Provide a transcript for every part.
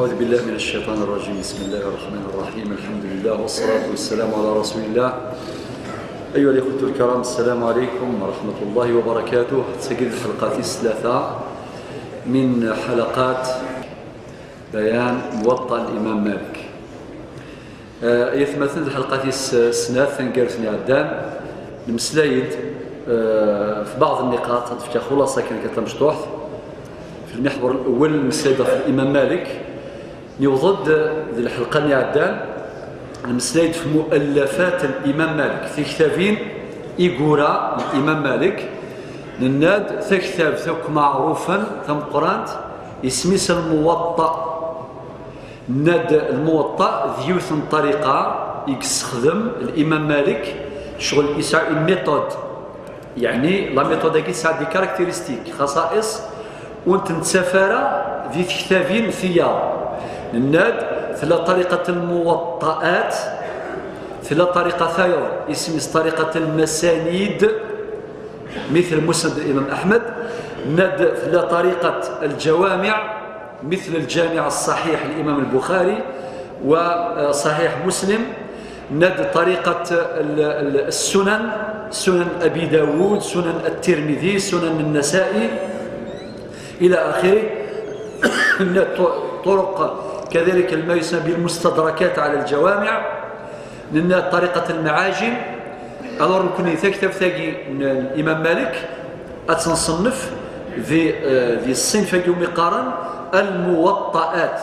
أعوذ بالله من الشيطان الرجيم. بسم الله الرحمن الرحيم. الحمد لله والصلاة والسلام على رسول الله. أيها الإخوة الكرام، السلام عليكم ورحمة الله وبركاته. تسجل الحلقات الثلاثة من حلقات بيان موطأ الإمام مالك. يتمثل الحلقات السنات نقارسني عدان المسلايد في بعض النقاط في خلاصة كان كتمشطوح في المحور الأول المسلايد في الإمام مالك يوضد ذي الحلقة نعدان المسلايد في مؤلفات الإمام مالك في كتابين إيقورا الإمام مالك للناد ثا كتاب ثوك معروفا ثم قرانت اسميس الموطأ. ناد الموطأ ذيوث طريقة يستخدم الإمام مالك شغل إسعى الميثود، يعني لا ميثود كي تسعى دي كاركتيرستيك خصائص وانت نتسافر ذي كتابين ثياب الناد ثلا طريقة الموطئات ثلا طريقة ثاير اسميس طريقة المسانيد مثل مسند الإمام أحمد. ناد ثلا طريقة الجوامع مثل الجامع الصحيح للإمام البخاري وصحيح مسلم. ناد طريقة السنن، سنن أبي داود، سنن الترمذي، سنن النسائي إلى آخره. طرق كذلك ما يسمى بالمستدركات على الجوامع. ناد طريقة المعاجم. ألور نكون كتاب ثاقي الإمام مالك أتصنف ذي الصنف يوم قارن الموطئات.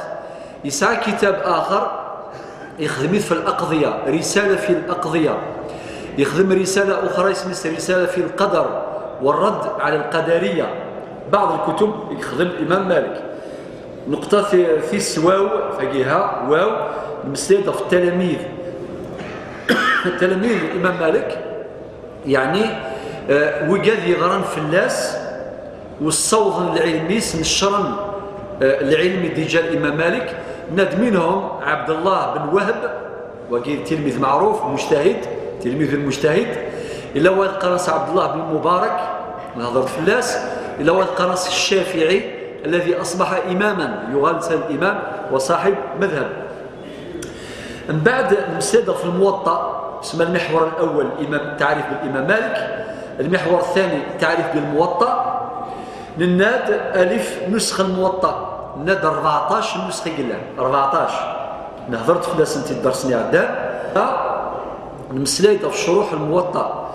يسعى كتاب آخر يخدم في الأقضية، رسالة في الأقضية. يخدم رسالة أخرى اسمها رسالة في القدر والرد على القدرية. بعض الكتب يخدم الإمام مالك. نقطة في السواو فقيها واو المسليدة في التلاميذ. التلاميذ الإمام مالك يعني وقاد يغران في الناس والصوت العلمي نشرن العلمي ديجا الإمام مالك. ناد منهم عبد الله بن وهب وكي تلميذ معروف مجتهد، تلميذ المجتهد. إلا واحد قرص عبد الله بن المبارك نهضر في الناس. إلا واحد قرص الشافعي الذي أصبح إماما يغال الإمام وصاحب مذهب. من بعد المسألة في الموطأ اسمه المحور الأول تعريف بالإمام مالك، المحور الثاني تعريف بالموطأ. للناد ألف نسخ الموطأ ناد 14 نسخة قلنا 14 نهضرت في سنتي درسني عدان المسلايد في شروح الموطأ.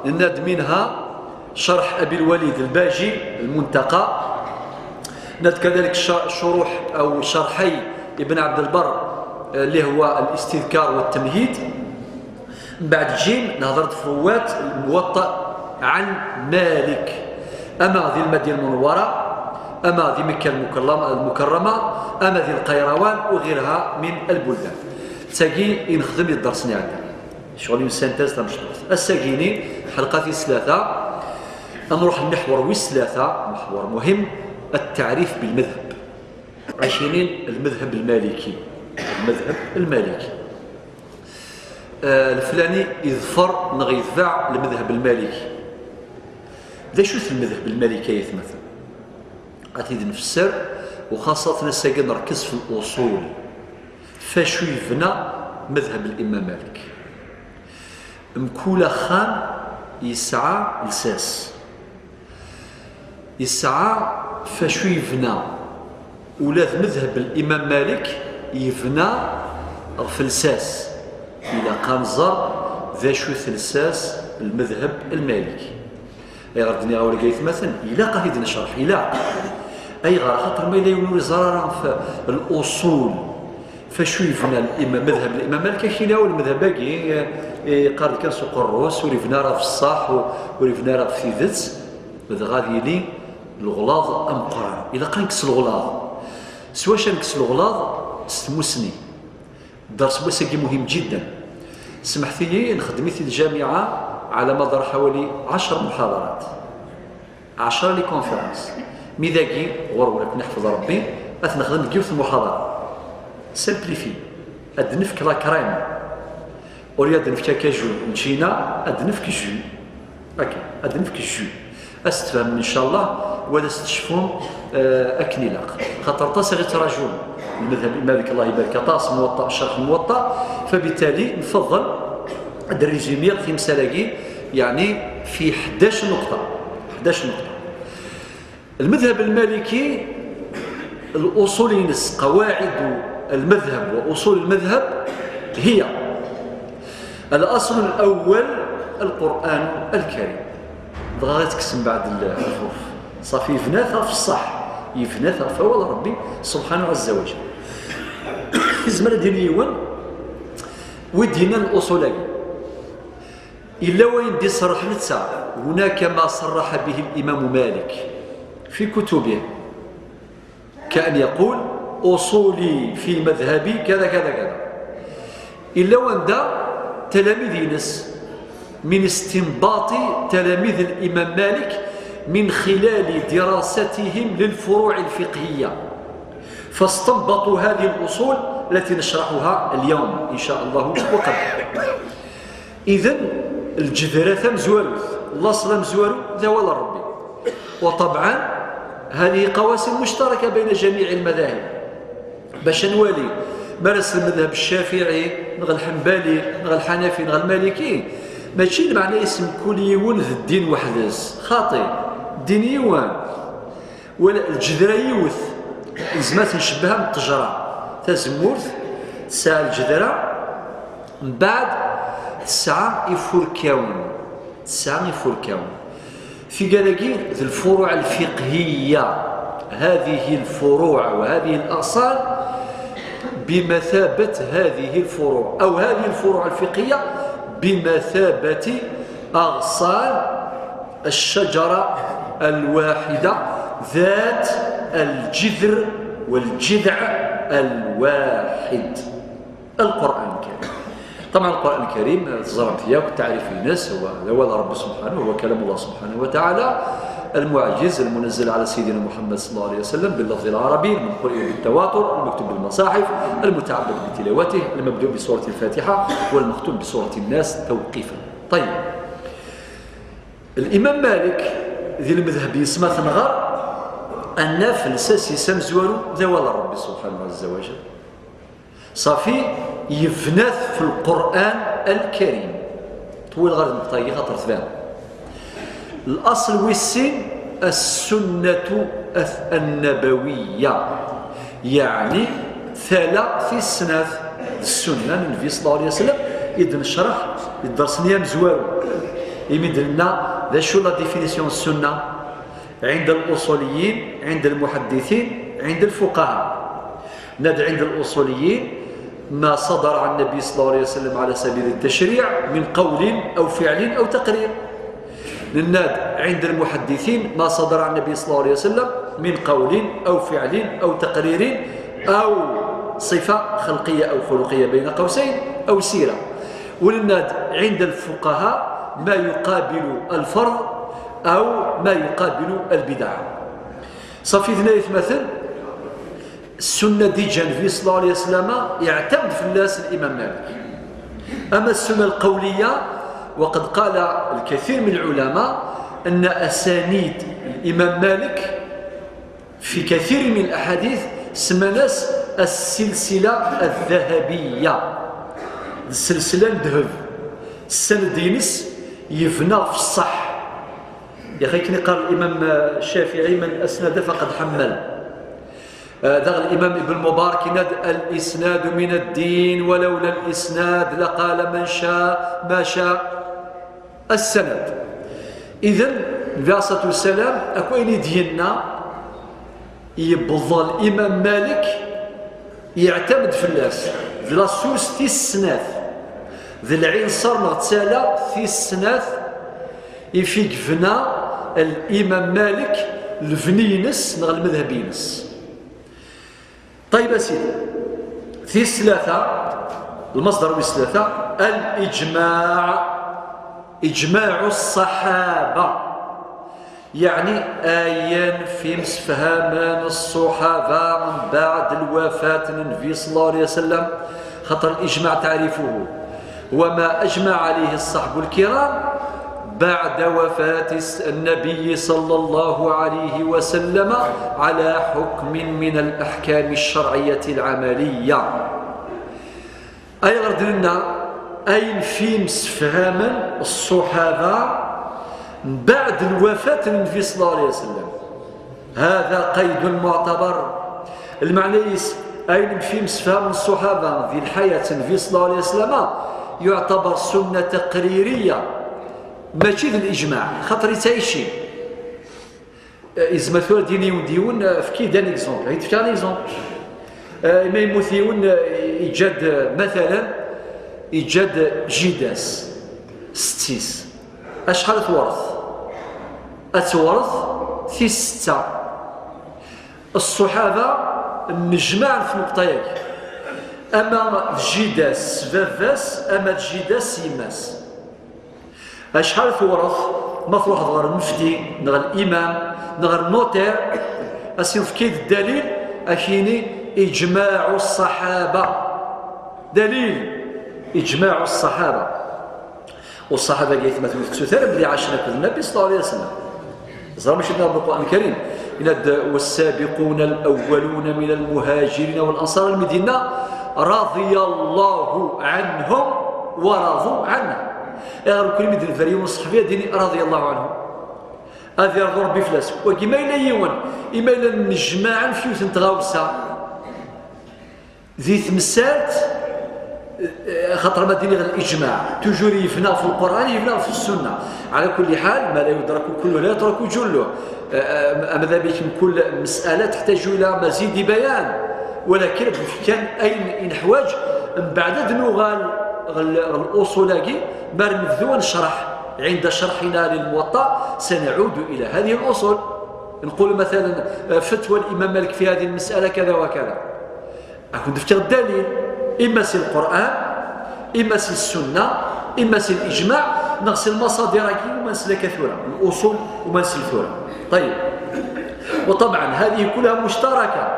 للناد منها شرح أبي الوليد الباجي المنتقى. ناد كذلك شروح أو شرحي ابن عبد البر اللي هو الاستذكار والتمهيد. من بعد جيم نهضرت في روات الموطأ عن مالك، أما ذي المدينة المنورة، أما ذي مكة المكرمة، أما ذي القيروان وغيرها من البلدان. تساقي نخدم الدرس عندنا شغل سانتاز تمشطوط الساقيني حلقة الثلاثة. نروح المحور والثلاثة محور مهم التعريف بالمذهب. عشرين المذهب المالكي، المذهب المالكي الفلاني يظفر نغيثفع المذهب المالكي. ذا شو المذهب المالكي يتمثل غادي نفسر وخاصة نساقي نركز في الأصول. فاشو يبنى مذهب الإمام مالك؟ مكولة خان يسعى لساس، يسعى فاشو يبنى ولاد مذهب الإمام مالك يبنى في لساس إلى قنزر ذا شو ثلساس المذهب المالكي. أي غردني أول قيت مثلا إلا قاعد نشرح إلا أي غير خاطر ما إلا يقولوا زرارا في الأصول. فشو يفنى الإمام مذهب الإمام مالك كاين أول مذهب باقي قال كان سوق الروس وريفنا راه في الصح وريفنا راه في ثيذت هذا غادي لي الغلاظ أم قران. إلا قال نكس الغلاظ سوا نكس الغلاظ ستمسني الدرس بوسكي مهم جدا. سمحت لي نخدمي في الجامعة على مدار حوالي 10 محاضرات 10 لي كونفيرنس ميداكي غير نحفظ ربي أتنخدم كيف في المحاضرة سمبليفي أدنفك لا كريم أولي أدنفك كجو نشينا أدنفك جو أكي أدنفك جو أستفهم إن شاء الله ولا استشفون أكني لاق خاطر تصغي تراجون المذهب المالكي الله يبارك طاس موطأ شرح الموطأ، فبالتالي نفضل الريزومير في مسالاكي يعني في 11 نقطة. 11 نقطة. المذهب المالكي الأصول ينس قواعد المذهب وأصول المذهب هي: الأصل الأول القرآن الكريم. بغا تقسم بعد الحروف صافي يفناثها في الصح، يفناثها فوال ربي سبحانه عز وجل. زمن دينيون ودينا الأصولين إلا وين دي صرح نتسع. هناك ما صرح به الإمام مالك في كتبه، كأن يقول أصولي في مذهبي كذا كذا كذا. إلا وين دا تلاميذ ينس من استنباط تلاميذ الإمام مالك من خلال دراستهم للفروع الفقهية، فاستنبطوا هذه الأصول التي نشرحها اليوم إن شاء الله وقبل. إذن الجذرة مزوروث، الأصل مزورو ذا ولا ربي. وطبعا هذه قواسم مشتركة بين جميع المذاهب، باش نوالي مارس المذهب الشافعي نغ الحنبلي نغ الحنفي نغ المالكي، ماشي معنى اسم كل يون ذا الدين وحدس خاطئ. الدين يوان ولا الجذرة يوث لازمات نشبهها من التجرة تزمورث تسعى الجذرة من بعد تسعى يفركاون، تسعى يفركاون في قالكي الفروع الفقهية. هذه الفروع وهذه الأصال بمثابة هذه الفروع، أو هذه الفروع الفقهية بمثابة أغصان الشجرة الواحدة ذات الجذر والجذع الواحد، القرآن الكريم. طبعا القرآن الكريم تزرمت اياه والتعريف الناس هو رب سبحانه، هو كلام الله سبحانه وتعالى المعجز المنزل على سيدنا محمد صلى الله عليه وسلم باللفظ العربي، المنقول بالتواتر، المكتوب بالمصاحف، المتعبد بتلاوته، المبدوء بسورة الفاتحة والمختوم بسورة الناس توقيفا. طيب، الإمام مالك ذي المذهب يسمى ثنغر أن فلساس يسام زوالو ذوال ربي سبحانه عز وجل صافي يفنث في القرآن الكريم. طويل غير نقطة خاطر ثبان الأصل والسين السنة النبوية، يعني ثلاث السناث السنة النبي صلى الله عليه وسلم إذ نشرح الدرس نيام زوالو يمد لنا ذا شو لا ديفينيسيون السنة عند الأصوليين، عند المحدثين، عند الفقهاء. ناد عند الأصوليين ما صدر عن النبي صلى الله عليه وسلم على سبيل التشريع من قول أو فعل أو تقرير. للناد عند المحدثين ما صدر عن النبي صلى الله عليه وسلم من قول أو فعل أو تقرير أو صفة خلقية أو خلقية بين قوسين أو سيرة. وللناد عند الفقهاء ما يقابل الفرض أو ما يقابل البدع. صافي ثنائي مثل السنة ديجا النبي صلى الله عليه وسلم يعتمد في الناس الإمام مالك. أما السنة القولية وقد قال الكثير من العلماء أن أسانيد الإمام مالك في كثير من الأحاديث سمناس السلسلة الذهبية، السلسلة الذهب، السند ينس يفنى في الصح. يا أخي كني قال الإمام الشافعي من أسند فقد حمل. ذا الإمام ابن المبارك يناد الإسناد من الدين ولولا الإسناد لقال من شاء ما شاء. السند إذن النبي عليه الصلاة والسلام أكوين ديالنا يبضل الإمام مالك يعتمد في الناس ذي لاسوس في السناث ذي العين صار مغتسالة في السناث يفيق فنا الإمام مالك الفنينس نغ المذهبينس. طيب أسيدي في الثلاثة المصدر بالثلاثة الإجماع، إجماع الصحابة، يعني آيان في مسفهامان الصحابة من بعد الوفاة النبي صلى الله عليه وسلم. خطر الإجماع تعريفه وما أجمع عليه الصحب الكرام بعد وفاة النبي صلى الله عليه وسلم على حكم من الأحكام الشرعية العملية. أي غرد لنا أين في مسفهما الصحابة بعد الوفاة النبي صلى الله عليه وسلم، هذا قيد معتبر. المعنى أين في مسفهم الصحابة في الحياة النبي صلى الله عليه وسلم يعتبر سنة تقريرية ماشي في الإجماع، خاطر يتعيشي إذا مثلا ديون في كي دان إكزومبل هيت في إكزومبل ما يمثلون إيجاد مثلا إيجاد جداس ستيس أشحال تورث أتورث في 6. الصحابة نجمع في نقطة أما جداس فافاس أما جداس يماس أشحال تورث مفروض غير المفتي نغير الإمام نغير النوتير أسين في كيد الدليل أكيني إجماع الصحابة، دليل إجماع الصحابة. والصحابة قالت مثلا في كسوثار بلي عاشنا كل النبي صلى الله عليه وسلم زرا ماشي نقرا القرآن الكريم والسابقون الأولون من المهاجرين والأنصار المدينة رضي الله عنهم ورضوا عنه. غير كل مدينة فريون الصحابية ديني رضي الله عنهم هذه رضو ربي فلاس وكما إلا يوان إما إلا نجماعا فيوث نتغاوسا ذي تمسات خاطر ما ديني غير الإجماع توجور يفنى في القرآن يفنى في السنة. على كل حال ما لا يدرك كله لا يترك جله. ماذا بكم كل مسألة تحتاج إلى مزيد بيان، ولكن كان أي نحواج بعد دنوغال الأصولاقي ما نبذو نشرح عند شرحنا للموطأ سنعود إلى هذه الأصول. نقول مثلا فتوى الإمام مالك في هذه المسألة كذا وكذا، أكون دفتر الدليل إما سي القرآن إما سي السنة إما سي الإجماع نغسل المصادر وما نسل كثيرا الأصول وما نسل ثورة. طيب وطبعا هذه كلها مشتركة.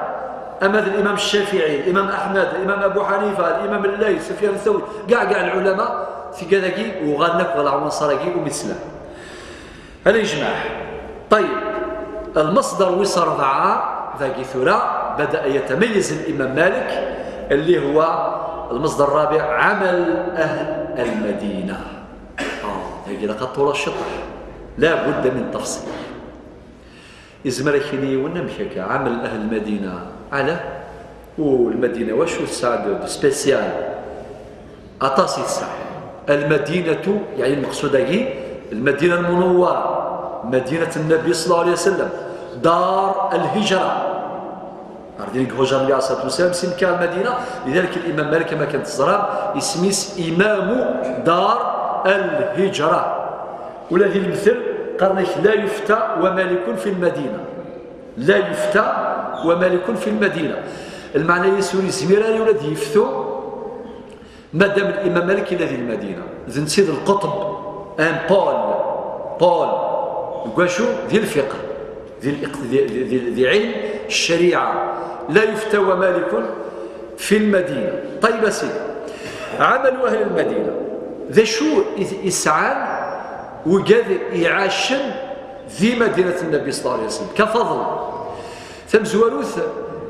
أما الإمام الشافعي الإمام أحمد الإمام أبو حنيفة الإمام الليث سفيان الثوري كاع العلماء في كذاكي وغالنك ولا صراكي ومثله هذا إجماع. طيب المصدر وصل 4 ذاكي ثورة بدأ يتميز الإمام مالك اللي هو المصدر الرابع عمل أهل المدينة. هذه لقد طول الشطر لا بد من تفصيل. إزمركني ونمشيك عمل أهل المدينة على والمدينة واش السعد سبيسيال أطاسي السعد المدينة يعني المقصودة المدينة المنورة مدينة النبي صلى الله عليه وسلم دار الهجرة. عارفين الهجرة اللي عليه الصلاة والسلام سمكا المدينة، لذلك الإمام مالك كما كانت الزرام يسميس إمام دار الهجرة. والذي المثل قال لا يفتى ومالك في المدينة، لا يفتى ومالك في المدينة. المعنى يسوري زميراني ولد يفتو مادام الإمام مالك الذي المدينة ذن سيد القطب ان بول وقاشو ذي الفقه ذي علم الشريعة لا يفتى ومالك في المدينة. طيب سيدي عمل أهل المدينة ذا شو إسعان وقاد إعاشا ذي مدينة النبي صلى الله عليه وسلم كفضل ثم زواروث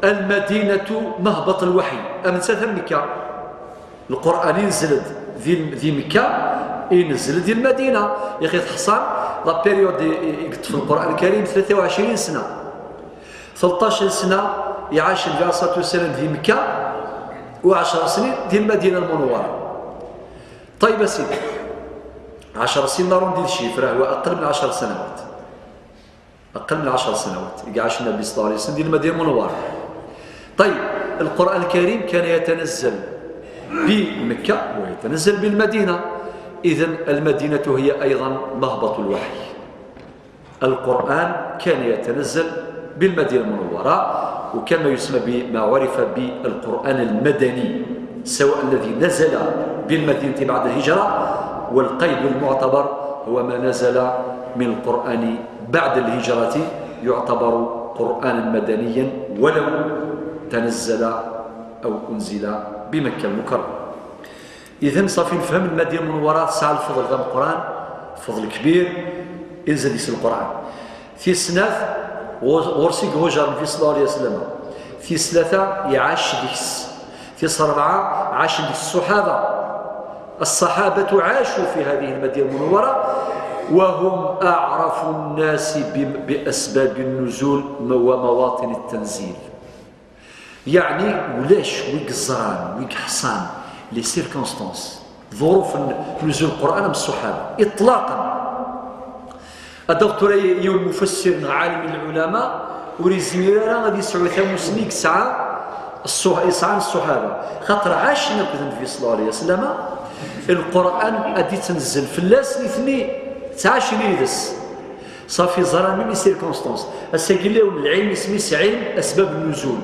المدينة مهبط الوحي أمن مكة القرآن ينزل ذي مكة ينزل ذي المدينة. يا أخي حصان لا بيريود في القرآن الكريم 23 سنة 13 سنة يعاش النبي عليه الصلاة والسلام ذي مكة و10 سنين ذي المدينة المنورة. طيب سيدي 10 سنين نارون ديال الشفرة وأقل من 10 سنوات أقل من 10 سنوات يعاش النبي صلى الله عليه وسلم ديال المدينة المنورة. طيب القرآن الكريم كان يتنزل بمكة ويتنزل بالمدينة، إذن المدينة هي أيضا مهبط الوحي. القرآن كان يتنزل بالمدينة المنورة وكما يسمى بما عرف بالقرآن المدني سواء الذي نزل بالمدينة بعد الهجرة، والقيد المعتبر هو ما نزل من القرآن بعد الهجرة يعتبر قرآنا مدنيا ولو تنزل أو أنزل بمكة المكرمة. إذن صافي نفهم المدينة المنورة ساعة الفضل ذا القرآن فضل كبير إنزل يسل القرآن في سناث ورسيق هجر في صلى الله عليه وسلم في ثلاثة يعاش ديكس في صربعة عاش ديك الصحابة عاشوا في هذه المدينة المنورة وهم أعرف الناس بأسباب النزول ومواطن التنزيل. يعني ولاش ويك الزران ويك حصان لي سيركونستانس ظروف نزول القرآن من الصحابة إطلاقا. الدكتور يوم مفسر عالم العلماء وريزميرا غادي يسعوا ثموسنيك ساعة الصحابة خاطر عاش نبذن في صلى الله عليه وسلم القرآن أدي تنزل في اللاس الاثنين 19 يدس صافي زران من لي سيركونستانس الساقي له العلم يسميه علم أسباب النزول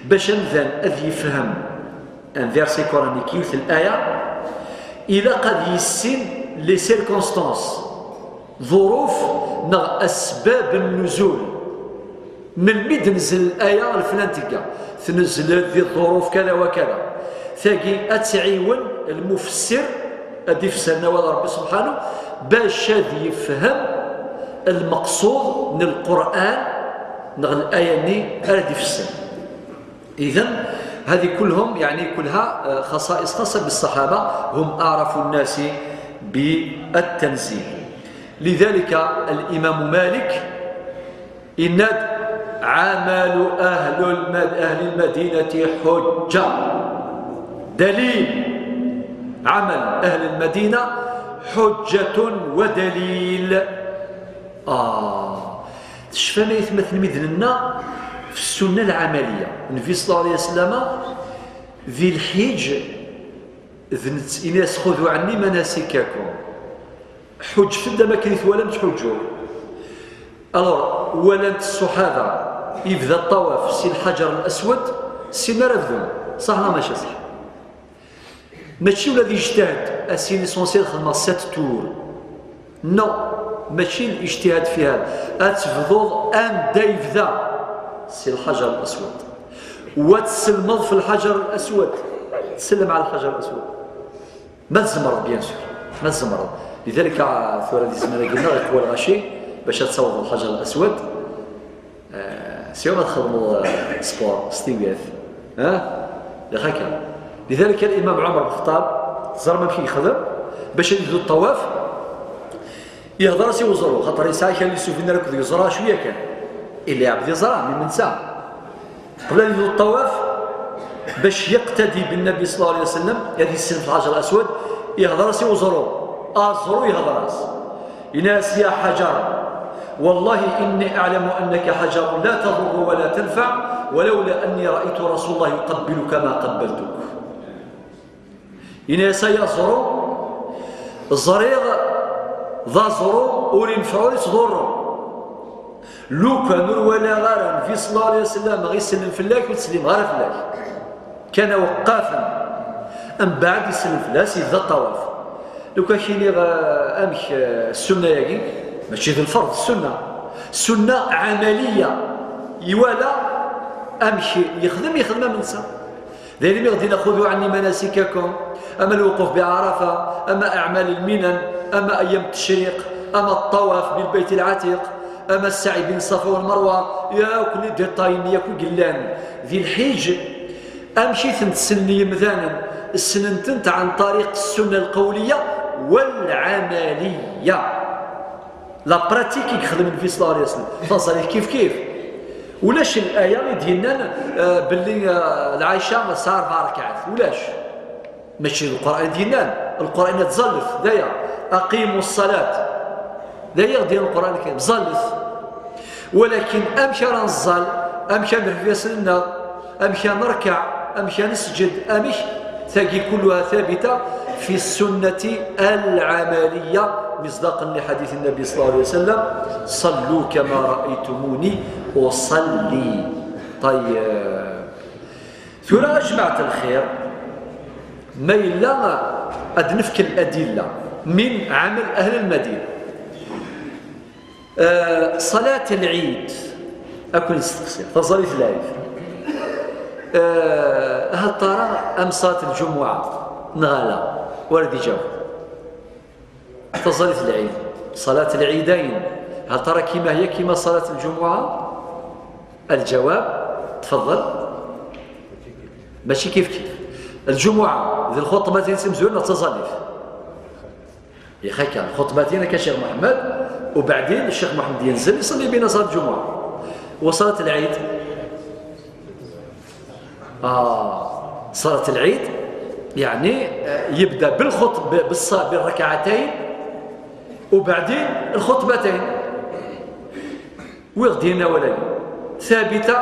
باش مثلا أذ يفهم ان فيرسي كورانيك يوث الآية إذا قد يسن لي سيركونستانس ظروف نغ أسباب النزول من مي تنزل الآية الفلانتيكا تنزل ذي الظروف كذا وكذا ثاقي أتعيون المفسر أدي فسرنا ولا ربي سبحانه باش يفهم المقصود من القرآن نغ الآية ني أدي فسر. إذن هذه كلهم يعني كلها خصائص خاصة بالصحابة هم أعرف الناس بالتنزيل. لذلك الإمام مالك إناد عمل أهل المدينة حجة دليل عمل أهل المدينة حجة ودليل. تشفى ما يثمثل مثلنا في السنة العملية النبي صلى الله عليه وسلم ذي الحج إناس خذوا عني مناسككم حج فدا ما كنت ولم تحجوا ولم الصحابة يبدا الطواف سي الحجر الأسود سي مرفذون صح لا ماشي صح ماشي ولا ذي اجتهاد السي ليسونسيال خدمة 7 تور نو ماشي الاجتهاد في هذا أتفضل أن دايفذا سي الحجر الأسود وتسلمض في الحجر الأسود تسلم على الحجر الأسود ما تزمرض بيان سور ما تزمرض. لذلك ثورة دي زمان قلنا القوى الغشي باش تصوض الحجر الأسود سيوم تخدموا سبور ستيويث هكا. لذلك الإمام عمر بن الخطاب زار ما كي يخدم باش يديروا الطواف يهضر سي وزرو خاطر يسعى كان يسوف لنا ركض يزرا شويه كان اللي عبد يزرا من نسى قبل ان يديروا الطواف باش يقتدي بالنبي صلى الله عليه وسلم يدي السن في الحجر الأسود يهضر سي وزرو أزرو يهضر يناس يا حجر والله إني أعلم أنك حجر لا تضر ولا تنفع ولولا أني رأيت رسول الله يقبلك ما قبلتك. يناس يا زرو الزريغ ذا زرو أولين فعول صدره لو كانوا ولا غارا في صلى الله عليه وسلم غير يسلم فلاك وتسلم غير فلاك كان وقافا أم بعد يسلم فلاس يبدا الطواف. لو كان كاين امك السنه ياكي ماشي في الفرض السنه عمليه يوالا امشي يخدم من نسى ذلك غادي ناخذوا عني مناسككم اما الوقوف بعرفه اما اعمال المنن اما ايام التشريق اما الطواف بالبيت العتيق اما السعي بين الصفا والمروه يا كل ديتاين يا كل قلان ذي الحج امشي تنتسني مثلا السننتنت عن طريق السنه القوليه والعمليه لا براتيك يخدم النبي صلى الله عليه وسلم فصل كيف ولاش الايه ديالنا باللي العائشه صار 4 ركعات ولاش ماشي القران ديالنا القران تزلف دايا اقيموا الصلاه دايا ديال القران الكريم زلف ولكن امشي نزل امشي نرفسنا امشي نركع امشي نسجد امشي تجي كلها ثابته في السنه العمليه مصداقا لحديث النبي صلى الله عليه وسلم صلوا كما رأيتموني أصلي. طيب ثم جماعة الخير ما إلا أدنفك الأدلة من عمل أهل المدينة. صلاة العيد أكون استقصير فصلي ثلاث هل ترى أم صلاة الجمعة نغالا وردي جاوب حتى صلاة العيد، صلاة العيدين هل ترى كما هي كما صلاة الجمعة؟ الجواب تفضل ماشي كيف الجمعة ذي الخطبتين سمزون تصليف يا أخي كان الخطبتين كالشيخ محمد وبعدين الشيخ محمد ينزل يصلي بين صلاة الجمعة وصلاة العيد. صلاة العيد يعني يبدأ بالركعتين وبعدين الخطبتين ويغدينا ولا ثابتة.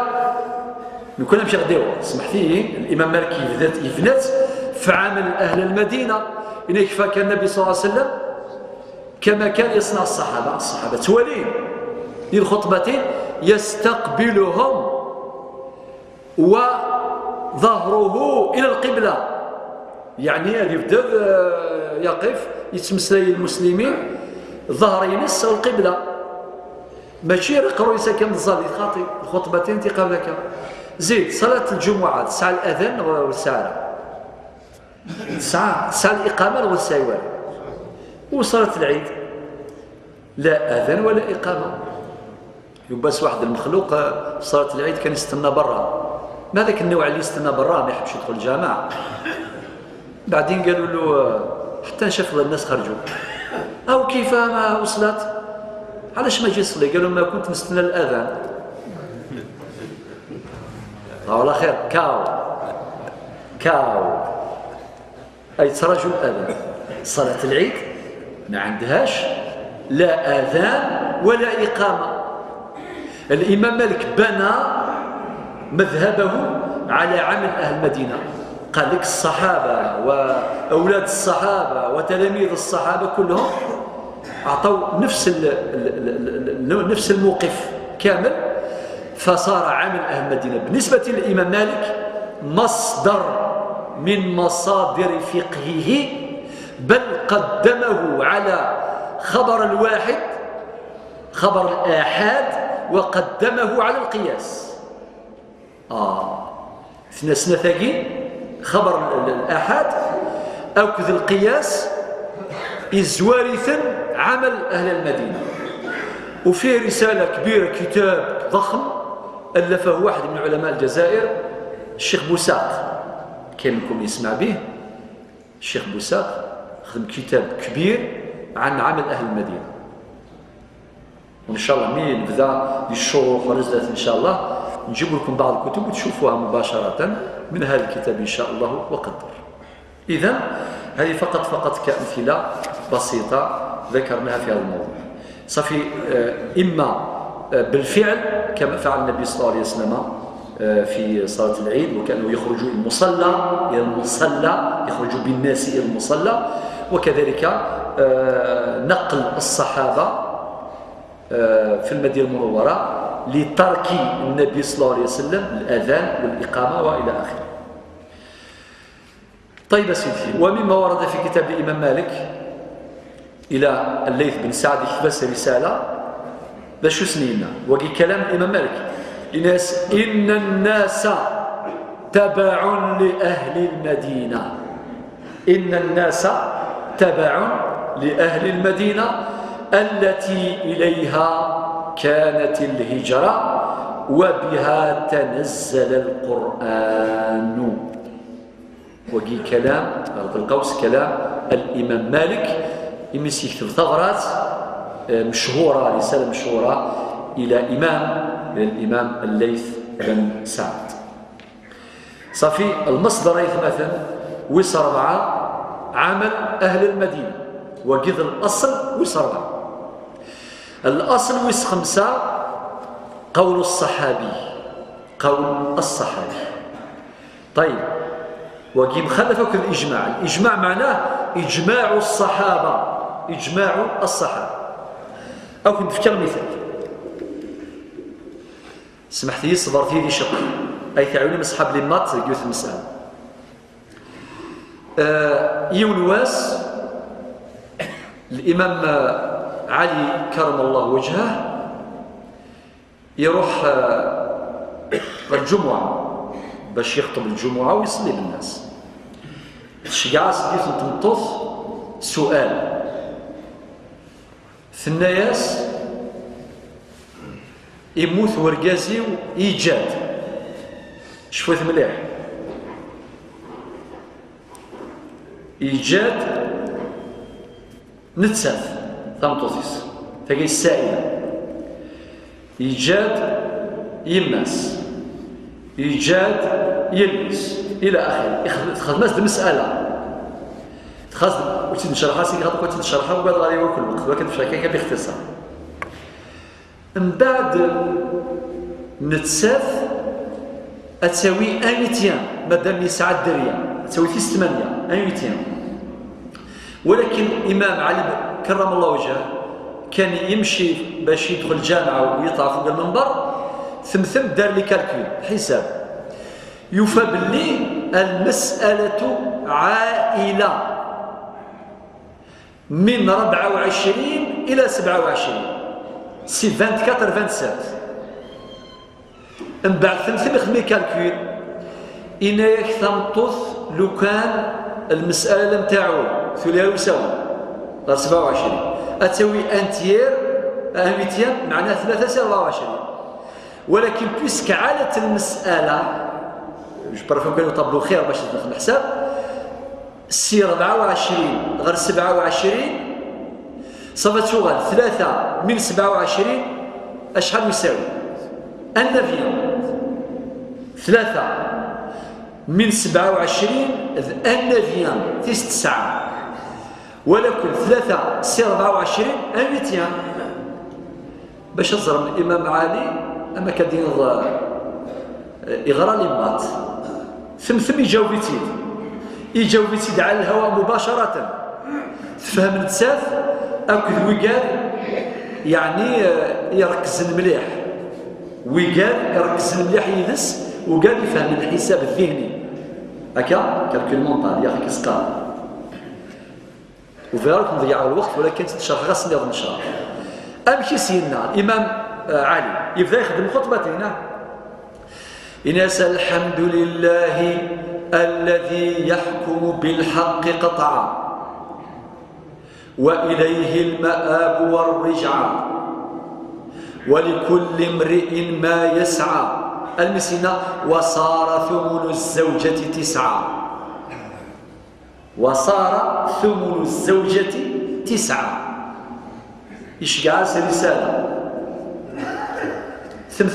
نكون نمشي غديو سمح فيه الإمام مالك يفنت في عمل أهل المدينة إن يكفى كان النبي صلى الله عليه وسلم كما كان يصنع الصحابة توالين للخطبتين يستقبلهم وظهره إلى القبلة، يعني يبدأ يقف يتمثل المسلمين ظهر ينس القبلة ماشي يقرأ يسكن الظل خاطئ الخطبتين قبلك. زيد صلاة الجمعة تسعى الأذان والساعة تسعى الإقامة والساعة وصلاة العيد لا أذان ولا إقامة. يباس واحد المخلوق صلاة العيد كان يستنى برا، ما ذاك النوع اللي يستنى برا ما يحبش يدخل الجامع. بعدين قالوا له حتى نشوف الناس خرجوا أو كيف ما وصلت علاش ما جي يصلي؟ قالوا ما كنت نستنى الأذان. والله خير كاو أي ترجوا الأذان. صلاة العيد ما عندهاش لا أذان ولا إقامة. الإمام مالك بنى مذهبه على عمل أهل المدينة، قال لك الصحابة وأولاد الصحابة وتلاميذ الصحابة كلهم أعطوا نفس الموقف كامل، فصار عمل أهل المدينة بالنسبة للإمام مالك مصدر من مصادر فقهه، بل قدمه على خبر الواحد خبر الآحاد وقدمه على القياس. ثنتاقي خبر الآحاد أو كذا القياس إزوارثا عمل أهل المدينة. وفيه رسالة كبيرة كتاب ضخم ألفه واحد من علماء الجزائر الشيخ بوساق، كان منكم يسمع به. الشيخ بوساق خدم كتاب كبير عن عمل أهل المدينة، وإن شاء الله مين نبدا للشروح ونزلت إن شاء الله نجيب لكم بعض الكتب وتشوفوها مباشرة من هذا الكتاب إن شاء الله وقدر. إذن هذه فقط كأمثلة بسيطة ذكرناها في هذا الموضوع. صافي إما بالفعل كما فعل النبي صلى الله عليه وسلم في صلاة العيد، وكانوا يخرجوا إلى المصلى يخرجوا بالناس إلى المصلى، وكذلك نقل الصحابة في المدينة المنورة لترك النبي صلى الله عليه وسلم الأذان والإقامة وإلى آخره. طيب سيدي، ومما ورد في كتاب الإمام مالك إلى الليث بن سعد بس رسالة باش سنينا وقي كلام الإمام مالك لناس إن الناس تبع لأهل المدينة، إن الناس تبع لأهل المدينة التي إليها كانت الهجرة وبها تنزل القرآن. وقي كلام القوس كلام الإمام مالك يمس يكتب ثغرات مشهورة رسالة مشهورة إلى الإمام الليث بن سعد. صافي المصدر مثلا وصار مع عمل أهل المدينة وقذ الأصل وصار مع الأصل ويس 5 قول الصحابي طيب وقيم خلفك الإجماع معناه إجماع الصحابة أو كنت فكر مثال سمحت لي صبرت لي شق أي تعاوني مصحاب لي مات قلت المسألة يونواس الإمام علي كرم الله وجهه يروح الجمعة باش يخطب الجمعة ويصلي بالناس. الشجاع سديت نتمطف سؤال ثناياس يموت ورقازي إيجاد شفوت مليح إيجاد نتساف ثامطوثيس تاقي السائلة إيجاد يماس إيجاد يلبس إلى آخره خدمات المسألة خاص وتي نشرحها سيدي غادي كنت نشرحها وقال غادي ياكل الوقت ولكن بشكل باختصار من بعد نتساف تساوي 100 مادام يسعى الدريه تساوي في 8 100 ولكن الامام علي كرم الله وجهه كان يمشي باش يدخل الجامعه ويطلع فوق المنبر ثم دار لي كالكول حساب يوفى باللي المساله عائله من 24 إلى 27 سي 24 27 من بعد ثم يخدم كالكول إناياك ثمطوث لو كان المسألة نتاعو ثلاثة يساوي 27 أتساوي ان تيير ان ويتيام معناها 3 سي 24 ولكن بيسك عالة المسألة جو برافو كانوا طابلو خير باش ندخل الحساب سي 24 غير 27 صافي تشوغل 3 من 27 اشحال يساوي النافية 3 من 27 النافية تيس 9 ولكن 3 سي 24 200 باش تزرم الامام علي اما كدير يغرى لي مات ثم يجاوب يجاوب يتيد على الهواء مباشرة تفهم نتساف أكد ويقال يعني يركز المليح ويقال يركز المليح يدس وقال يفهم الحساب الذهني هكا كالكول مونطال يا أخي كسقال وفيرك نضيع الوقت ولكن تشرح غسل يضم شرح أمشي سيدنا الإمام علي يبدأ يخدم خطبتنا إناس الحمد لله الذي يحكم بالحق قطعا وإليه المآب والرجعة ولكل امرئ ما يسعى المسنة وصار ثمن الزوجة 9 وصار ثمن الزوجة 9 إشجاع رسالة ثم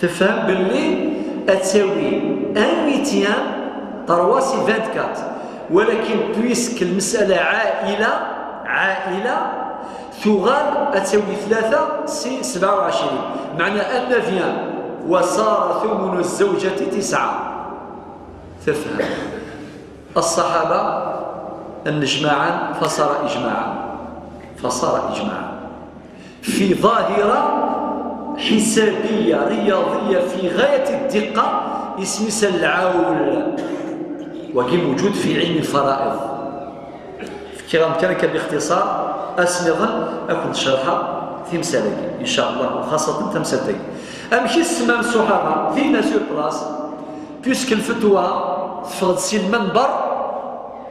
تفهم باللي أتساوي 200 طرواسي 24 ولكن بويسك المسألة عائلة ثغال أتساوي 3 سي 27 معنى أن فيان وصار ثمن الزوجة 9 تفهم الصحابة النجماعا فصار إجماعا في ظاهرة حسابية رياضية في غاية الدقة اسمها العول وكي موجود في علم الفرائض كرام كان باختصار أسنظا أكون شرحها في مسالك إن شاء الله وخاصة تمسلتين أمشي السمام الصحابة فينا سور بلاص بيسك الفتوى تفرض سي المنبر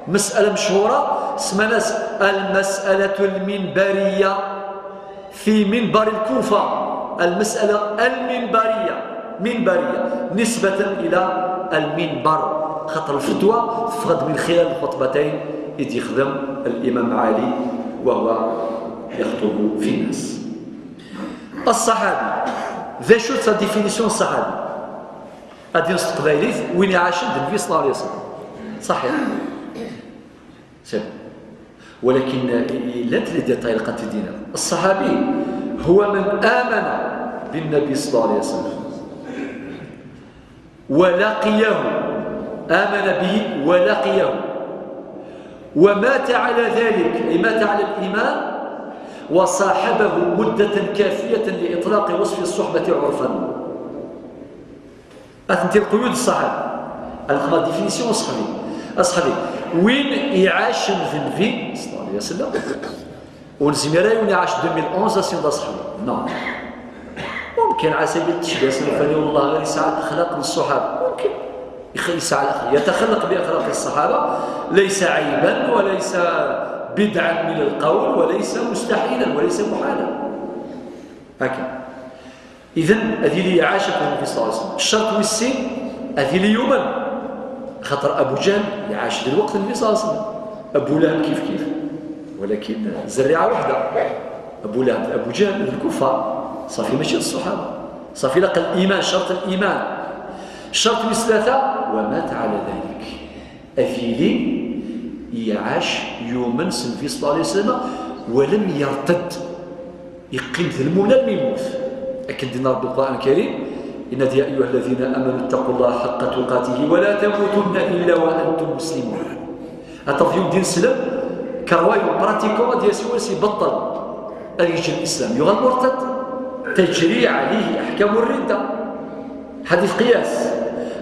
مسألة مشهورة اسمها المسألة المنبرية في منبر الكوفة المسألة منبرية نسبة إلى المنبر خطر الفتوى تفرض من خلال الخطبتين إذ يخدم الإمام علي وهو يخطب في الناس الصحابي ذا شو تا ديفينيسيون الصحابي غادي نصدق قبايليت وين عاش النبي صلى الله عليه وسلم صحيح سير ولكن لا تريد ديتاي لقات دينا الصحابي هو من آمن بالنبي صلى الله عليه وسلم ولقيه آمن به ولقيه ومات على ذلك مات على الإيمان وصاحبه مدة كافية لإطلاق وصف الصحبة عرفا أثنت القيود الصحابة الخمار ديفينيسيون أصحابي وين يعاش النبي صلى الله عليه وسلم والزميرة يوني عاش 2011 أسيون أصحابي نعم ممكن عسى بالتشبيه سنفاني والله غير يسعى الأخلاق من الصحابة ممكن يسعى الأخلاق يتخلق بأخلاق الصحابة ليس عيبا وليس بدعا من القول وليس مستحيلا وليس محالا. هكذا. إذن هذه اللي عاشت النبي صلى الله عليه وسلم. الشرط والسين هذه اللي يومن خاطر أبو جهل يعاش ذا الوقت النبي صلى الله عليه وسلم. أبو لهب كيف ولكن زريعة واحدة. أبو لهب أبو جهل الكفار صافي ماشي الصحابة صافي لقى الإيمان شرط الإيمان. الشرط والثلاثة ومات على ذلك. أثيلي يعاش يوما النبي صلى الله عليه وسلم ولم يرتد يقيم ذلمونا لم يموت. أكد دينا رب القرآن الكريم إن يا أيها الذين آمنوا اتقوا الله حق تقاته ولا تموتن إلا وأنتم مسلمون. أترفيو دين السلام كرواي براتيكو ديال سواسي بطل أريج الإسلام يغى المرتد تجري عليه أحكام الردة. حديث قياس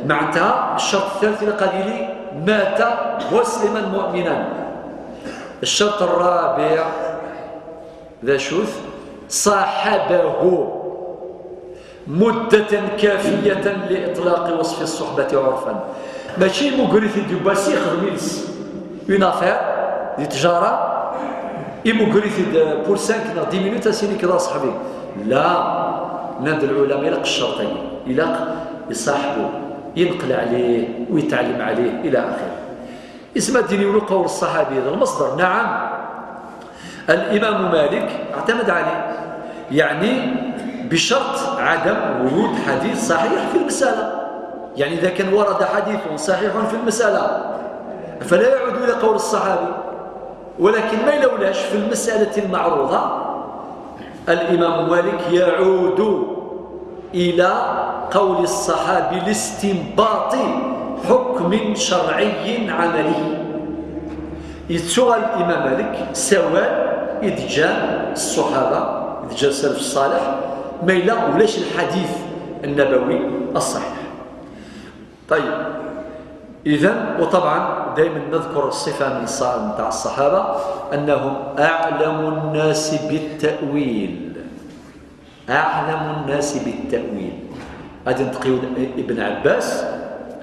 معناتها الشرط الثالث لقليل مات مسلما مؤمنا. الشرط الرابع ذا شوث صاحبه مدة كافية لإطلاق وصف الصحبة عرفا. ماشي مقرث الدباسي خدميلس une affaire دي تجارة مقرث بور 5 10 minutes سيني كذا صحبي. لا ناد العلماء يلق الشرطين يلق يصاحبه ينقل عليه ويتعلم عليه إلى آخره. اسم الدين يقول قول الصحابي هذا المصدر. نعم الإمام مالك اعتمد عليه يعني بشرط عدم ورود حديث صحيح في المسألة. يعني إذا كان ورد حديث صحيح في المسألة فلا يعود إلى قول الصحابي. ولكن ما يلولاش في المسألة المعروضة الإمام مالك يعود إلى قول الصحابي لاستنباط حكم شرعي عملي. يتسوى الإمام مالك سواء إدجان الصحابة إدجان السلف الصالح ما يلا ولاش الحديث النبوي الصحيح. طيب إذن وطبعا دائما نذكر الصفة من تاع الصحابة أنهم أعلم الناس بالتأويل. أعلم الناس بالتأويل. هذا نتقيو ابن عباس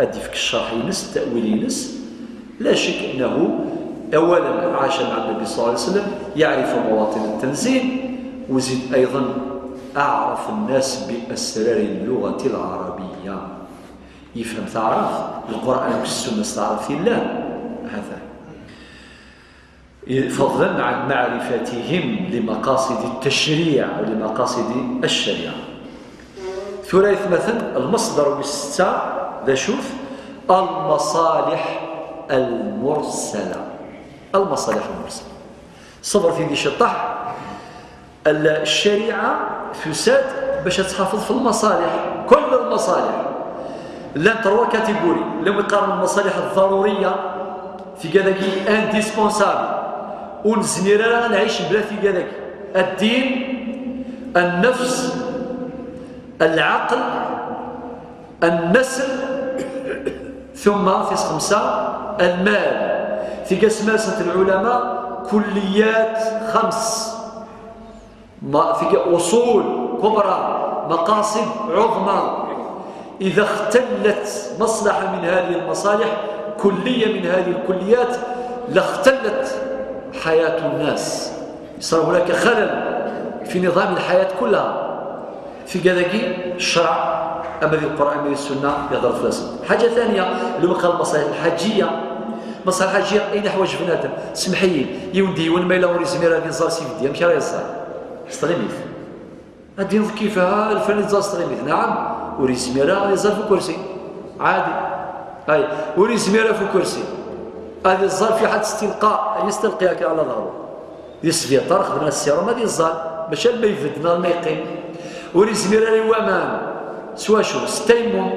هذه في الشرح ينس التأويل ينس. لا شك أنه أولا عاش مع النبي صلى الله عليه وسلم يعرف مواطن التنزيل وزيد أيضا أعرف الناس بأسرار اللغة العربية. يفهم تعرف القرآن والسنة تعرف الله هذا فضلا عن معرفتهم لمقاصد التشريع ولمقاصد الشريعة. ثلاث مثلا المصدر والستة ذا شوف المصالح المرسلة. المصالح المرسلة صبر في ذي شطح الشريعة فساد باش تحافظ في المصالح كل المصالح. لا تروى كاتيجوري لو يقارن المصالح الضرورية في كذاك انديسبونسابل ونزميرا نعيش بلا في كذاك الدين النفس العقل النسل ثم في 5 المال. في قسماسة العلماء كليات 5 في أصول كبرى مقاصد عظمى. إذا اختلت مصلحة من هذه المصالح كلية من هذه الكليات لاختلت حياة الناس. صار هناك خلل في نظام الحياة كلها. في كذلك الشرع أما ذي القرآن من السنة يظهر فلسل. حاجة ثانية اللي هو المصالح الحاجية. مصالح الحاجية أين حوايج بنادم سمحي يوندي وين ما يلا وري زمير هذه الزار سيفدي مشي راه يزار استغيميث الدين كيف الفن زار استغيميث. نعم وري زمير يزار في كرسي عادي. أي وري زمير في كرسي هذه الزار في حد استلقاء يستلقيك على ظهره يسفي طرخ خدنا السيارة ما دي الزار باش ما يفدنا ما يقيم. وري زمير ومان سوا شو ستيمون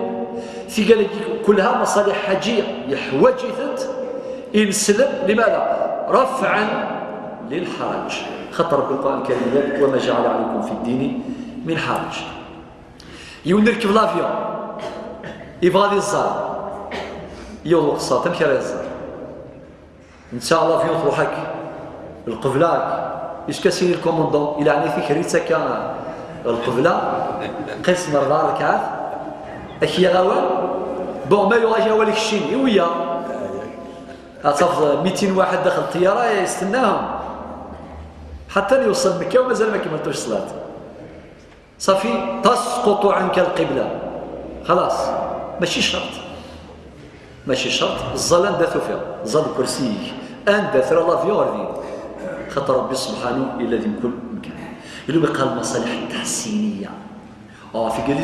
في قال كلها مصالح حاجية يحوج ثنت ينسلب لماذا؟ رفعا للحرج. خطر بالقرآن الكريم وما جعل عليكم في الدين من حرج. يونركب لافيون يبغى لي الزار يوضوق الصلاة تمشي على الزار إن شاء الله في يطرحك القبلة إيش كسيني الكوموندون إلى عني في كريتة كان القبلة قسم 4 ركعات أشياء غوال بون ما يواجه ولك الشيني ويا أتصف 200 واحد داخل الطيارة يستناهم حتى يوصل مكة ومازال ما كملتوش الصلاة. صافي تسقط عنك القبلة خلاص. ماشي شرط، ماشي شرط الظل اندث فيها ظل كرسيك اندث راه لافيون رديد خاطر ربي سبحانه الذي من كل مكان. اللي بقى المصالح التحسينيه في قال لي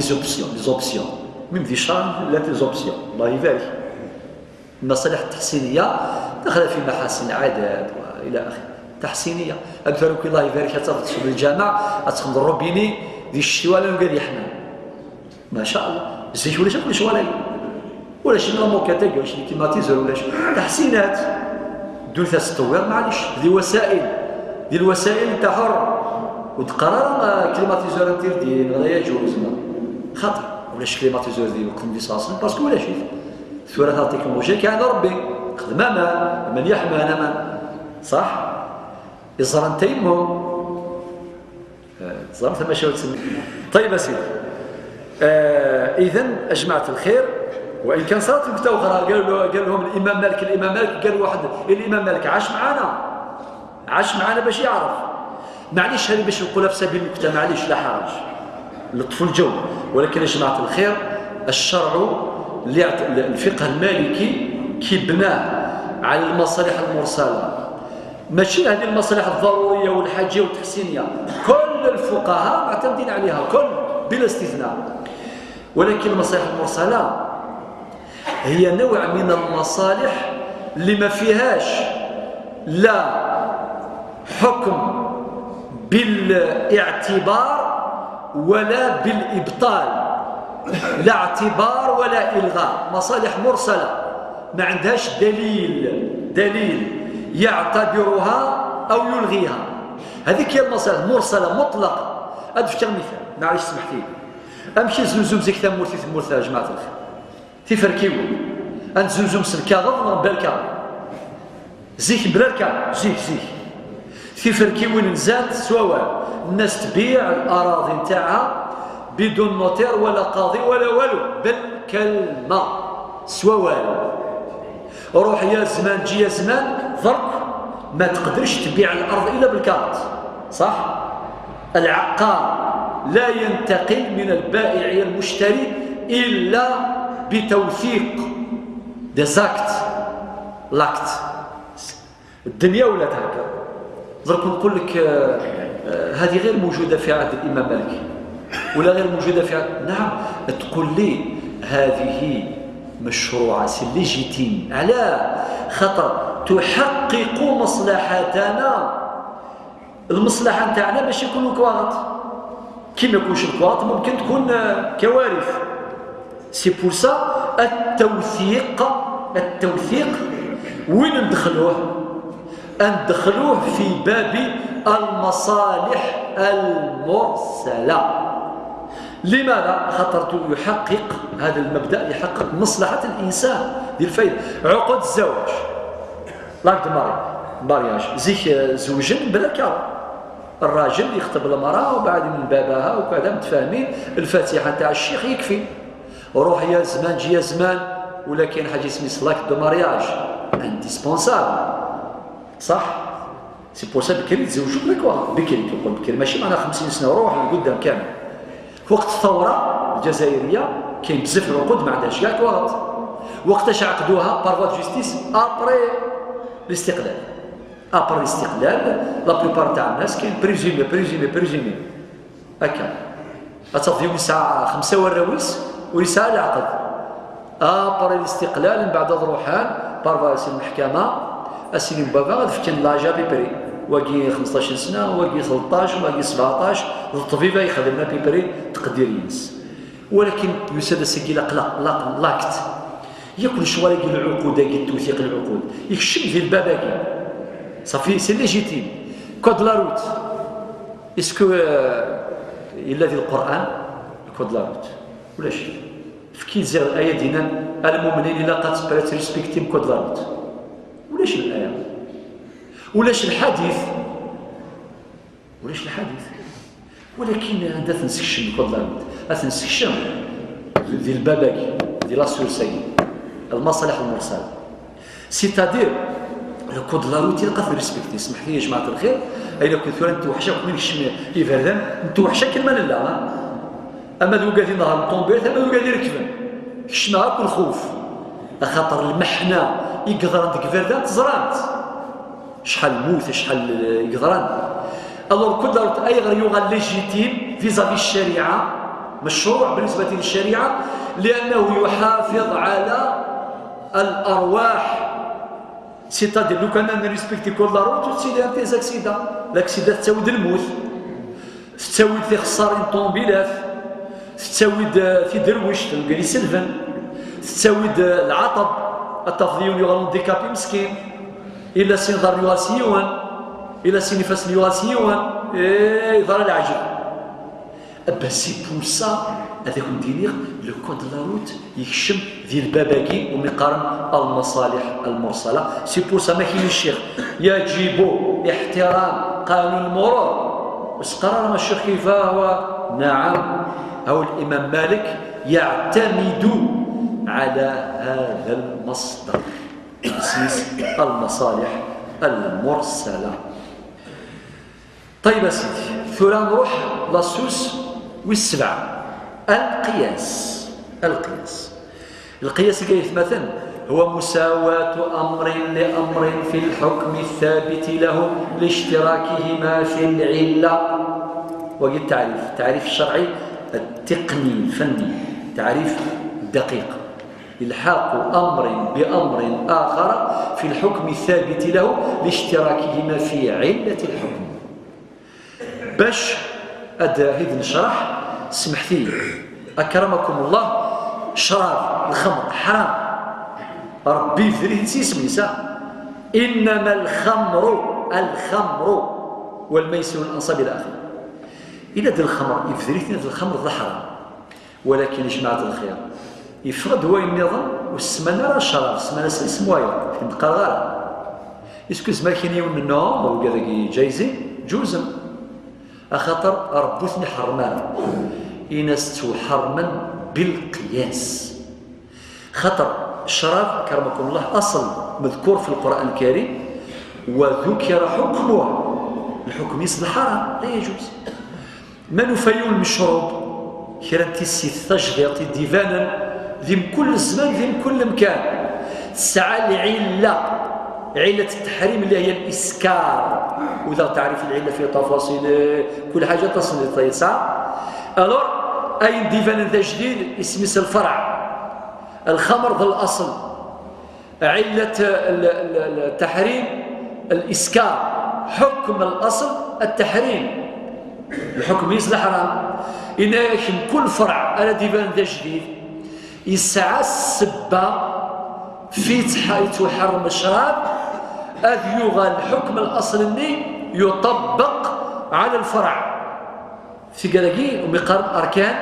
زوبسيون ميم في شان لا تي زوبسيون الله يبارك. المصالح التحسينيه دخل في محاسن العادات والى اخره تحسينيه. امثال كي الله يبارك تدخل الجامع تدخل الروبيني ذي الشتوى لا قال يحمل ما شاء الله زيت ولا شكون شوالي ولا شي لاموكاتيك ولا شي كليماتيزور ولا شي تحسينات دولتها ستوير معليش دي وسائل دي الوسائل انت حر وتقرر كليماتيزور دير دين غير يجوز خاطر ولا شي كليماتيزور ديال الكونديساس باسكو ولا شي ثورة التكنولوجيا كان ربي خدمه من يحمى انا من صح يزرن تيمهم زرن ثم شاوت طيب اسيدي اذا اجمعت الخير. وان كان صارت نكته اخرى قال لهم الامام مالك قال واحد الامام مالك عاش معنا باش يعرف معليش هذه باش نقولها في سبيل النكته معليش لا حرج لطف الجو. ولكن يا جماعه الخير الشرع الفقه المالكي كيبناه على المصالح المرسله ماشي هذه المصالح الضروريه والحاجيه والتحسينيه كل الفقهاء معتمدين عليها كل بلا استثناء. ولكن المصالح المرسله هي نوع من المصالح اللي ما فيهاش لا حكم بالاعتبار ولا بالإبطال لا اعتبار ولا إلغاء. مصالح مرسلة ما عندهاش دليل يعتبرها أو يلغيها. هذيك هي المصالح مرسلة مطلقة. أدفك مثال معليش سمحتي أمشي زوزوم زيك ثمورتي يا جماعة الخير تفركيو أنت زوزوم سلكا غضنا بالكا زيك برالكا زيك تفركيو نزات سواء الناس تبيع الأراضي نتاعها بدون نوتير ولا قاضي ولا والو بالكلمة سواء روح يا زمان جي يا زمان ضرك ما تقدرش تبيع الأرض إلا بالكارت صح. العقار لا ينتقل من البائع إلى المشتري إلا بتوثيق دزاكت لاكت. الدنيا ولات هكا درك نقول لك هذه غير موجودة في عهد الإمام مالك ولا غير موجودة في عهد نعم تقول لي هذه مشروعة سي ليجيتيم على خطر تحقق مصلحتنا. المصلحة نتاعنا باش يكونوا كواغط كي ما يكونش الكواغط ممكن تكون كوارث. سي بور سا التوثيق وين ندخلوه في باب المصالح المرسلة. لماذا؟ خاطر يحقق هذا المبدأ يحقق مصلحة الإنسان ديال الفايدة. عقود الزواج لاك دو مارياج زيك زوجين بلا كار الراجل يخطب المرأة وبعد من بابها وكذا متفاهمين الفاتحة تاع الشيخ يكفي. روح يا زمان جي يا زمان ولكن حاجة اسمها لاك دو مارياج انديسبونسابل صح. سي بور سا بكري تزوجوا بلا كوا بكري تقول بكري ماشي معناها 50 سنة وروح لقدام كامل. وقت الثورة الجزائرية كاين بزاف العقود ما عندهاش كاع كواغط. وقتاش عقدوها بارفوا جوستيس ابري الاستقلال. ابري الاستقلال لا بلوبار تاع الناس كاين بريزومي هكا تصفيو الساعة 5 والرويس ورسالة العقد ابري الاستقلال من بعد روحان بارفا المحكمة السيني بابا فكان لاجا بيبري واقي 15 سنة واقي 13 واقي 17 الطبيبة يخدمنا بيبري تقدير ينس. ولكن يساد سكي لاكت ياكل شوالي العقود كي توثيق العقود يكشم في الباباكي صافي سي ليجيتيم كود لا روت اسكو الا في القران كود لا روت ولا شي فكي زير الايه دينا المؤمنين الا قد ريسبكتيم كود لا روت ولاش الايه ولاش الحديث ولكن عندها تنسكشن كود لا روت تنسكشن ديال الباباكي ديال السورسي المصالح المرسله. سيتادير لو كود لا روتين قد ريسبكتي. اسمح لي يا جماعه الخير، الا كنت انت وحشه من الشمال يفردان انت وحشه كلمه لا. اما ذو قاعدين نهار الطومبيل اما ذو قاعدين يركبن كشنا كل خوف خاطر المحنه يقدر عندك فردان تزرانت شحال موت شحال يقدران. الوغ كود لا روتين اي غير يوغا ليجيتيم فيزافي الشريعه، مشروع بالنسبه للشريعه لانه يحافظ على الارواح. سيتادير لو كان نريسبكتي كل لا روت تسيدي انت زاكسيدا لاكسيدا تساود الموت، تساود في خسارين طومبيلات، تساود في درويش تلقى لي سلفن، تساود العطب التفضيون يغلون ديكابي مسكين الا سين ضر يواسيون الا سين نفاس يواسيون يظهر العجب. ابا سي بور سا هذاك الدينيغ لو كود لا روت يكشم ذي الباباكي ومقارن المصالح المرسله. سي بور سا ما كاين الشيخ يجب احترام قانون المرور. بس قرر الشيخ كيف هو؟ نعم، هو الامام مالك يعتمد على هذا المصدر تخصيص المصالح المرسله. طيب يا سيدي، ثم نروح للسوس والسبعه. القياس. القياس كيف مثلا هو مساواة أمر لأمر في الحكم الثابت له لاشتراكهما في العلة. وقد التعريف الشرعي التقني الفني، تعريف دقيق. إلحاق أمر بأمر آخر في الحكم الثابت له لاشتراكهما في علة الحكم. باش هذا نشرح سمحتي أكرمكم الله، شراب الخمر حرام، ربي يفريه اسمي سا. إنما الخمر والميسر والأنصاب إلى آخره. إلا د الخمر يفريتنا د الخمر ذا حرام، ولكن يا جماعة الخير يفرض هو النظام والسمانة راه شراب السمانة اسمها نبقى غير اسكوز ما كاين يوم النوم أو كذا جايزين جوزا أخاطر ربوثني حرمان إنستو حرما بالقياس. خطر الشراب كرمكم الله أصل مذكور في القرآن الكريم وذكر حكمه، الحكم يصل حرام لا يجوز. ما نفيون المشروب كرنتي الثجر ديفانا ذي كل زمان ذي كل مكان. تسعى علة التحريم اللي هي الإسكار، وإذا تعرف العلة في تفاصيل كل حاجة تصل للطيسة. ألور أي ديفان ذا جديد اسمس الفرع. الخمر ذا الأصل، علة التحريم الإسكار، حكم الأصل التحريم، الحكم يصل حرام. إن كل فرع على ديفان ذا جديد يسعى السبة في تحرم الشراب أذ يغى الحكم الأصلي يطبق على الفرع في قلقي ومقارن أركان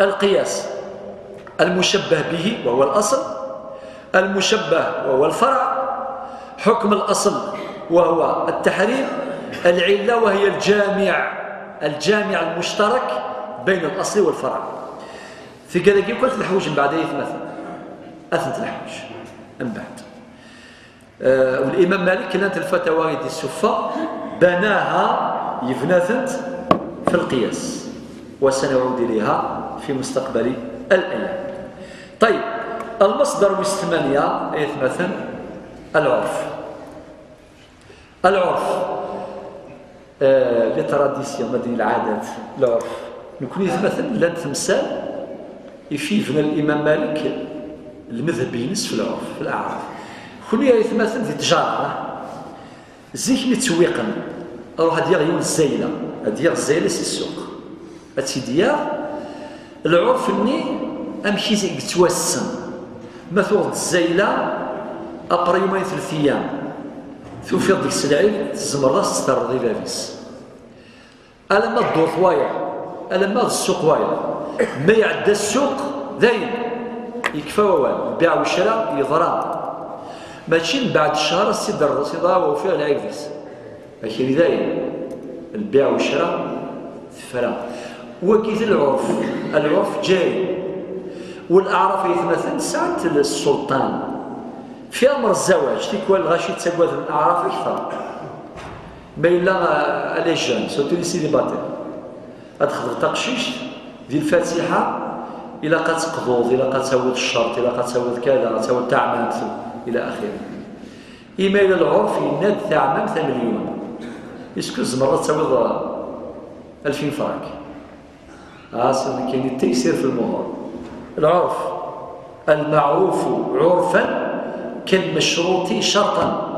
القياس. المشبه به وهو الأصل، المشبه وهو الفرع، حكم الأصل وهو التحريم، العلة وهي الجامع المشترك بين الأصل والفرع. في قلقي كنت الحوج من بعد مثلا أثنت الحوج من بعد. والإمام مالك كانت الفتاوى دي السفة بناها يفناثنت في القياس، وسنعود إليها في مستقبل الأيام. طيب، المصدر والثمانية مثلا العرف لتراديسيون مدني العادات. العرف نكون مثلا لا تمثال يفيفنا الإمام مالك المذهب ينس في العرف في الأعراف. خليها يتمثل في تجارة زيك متسويقا أروح هدير يوم الزيلة، هدير الزيلة سي السوق هتدير العرف اني امشي يتوسم مثلا الزيلة أقرا يومين 3 أيام توفي ديك السلعين تزمر راس تسترضي لابس ألما الدور واير ألما السوق واير ما يعدى السوق ذاين يكفى ووال البيع والشراء يضرب ماشي من بعد الشهر السيد الرصيدة وفيها العيفيس ماشي ذاين البيع والشراء فرا. وكيف العرف جاي والأعراف يتمثل ساعة السلطان في أمر الزواج تيكوال غاشي تساقوات الأعراف أكثر ما إلا ألي جون سوتو لي سيليباتير أدخل تقشيش ديال الفاتحة إلا قد تقضوض إلا قد تسود الشرط إلا قد تسود كذا تسود تعمام إلى آخره. إما إلى العرف يناد تعمام 8 مليون يسكوز مرات تسود 2000 فرنك. كاين التيسير في الأمور. العرف المعروف عرفا كالمشروط شرطا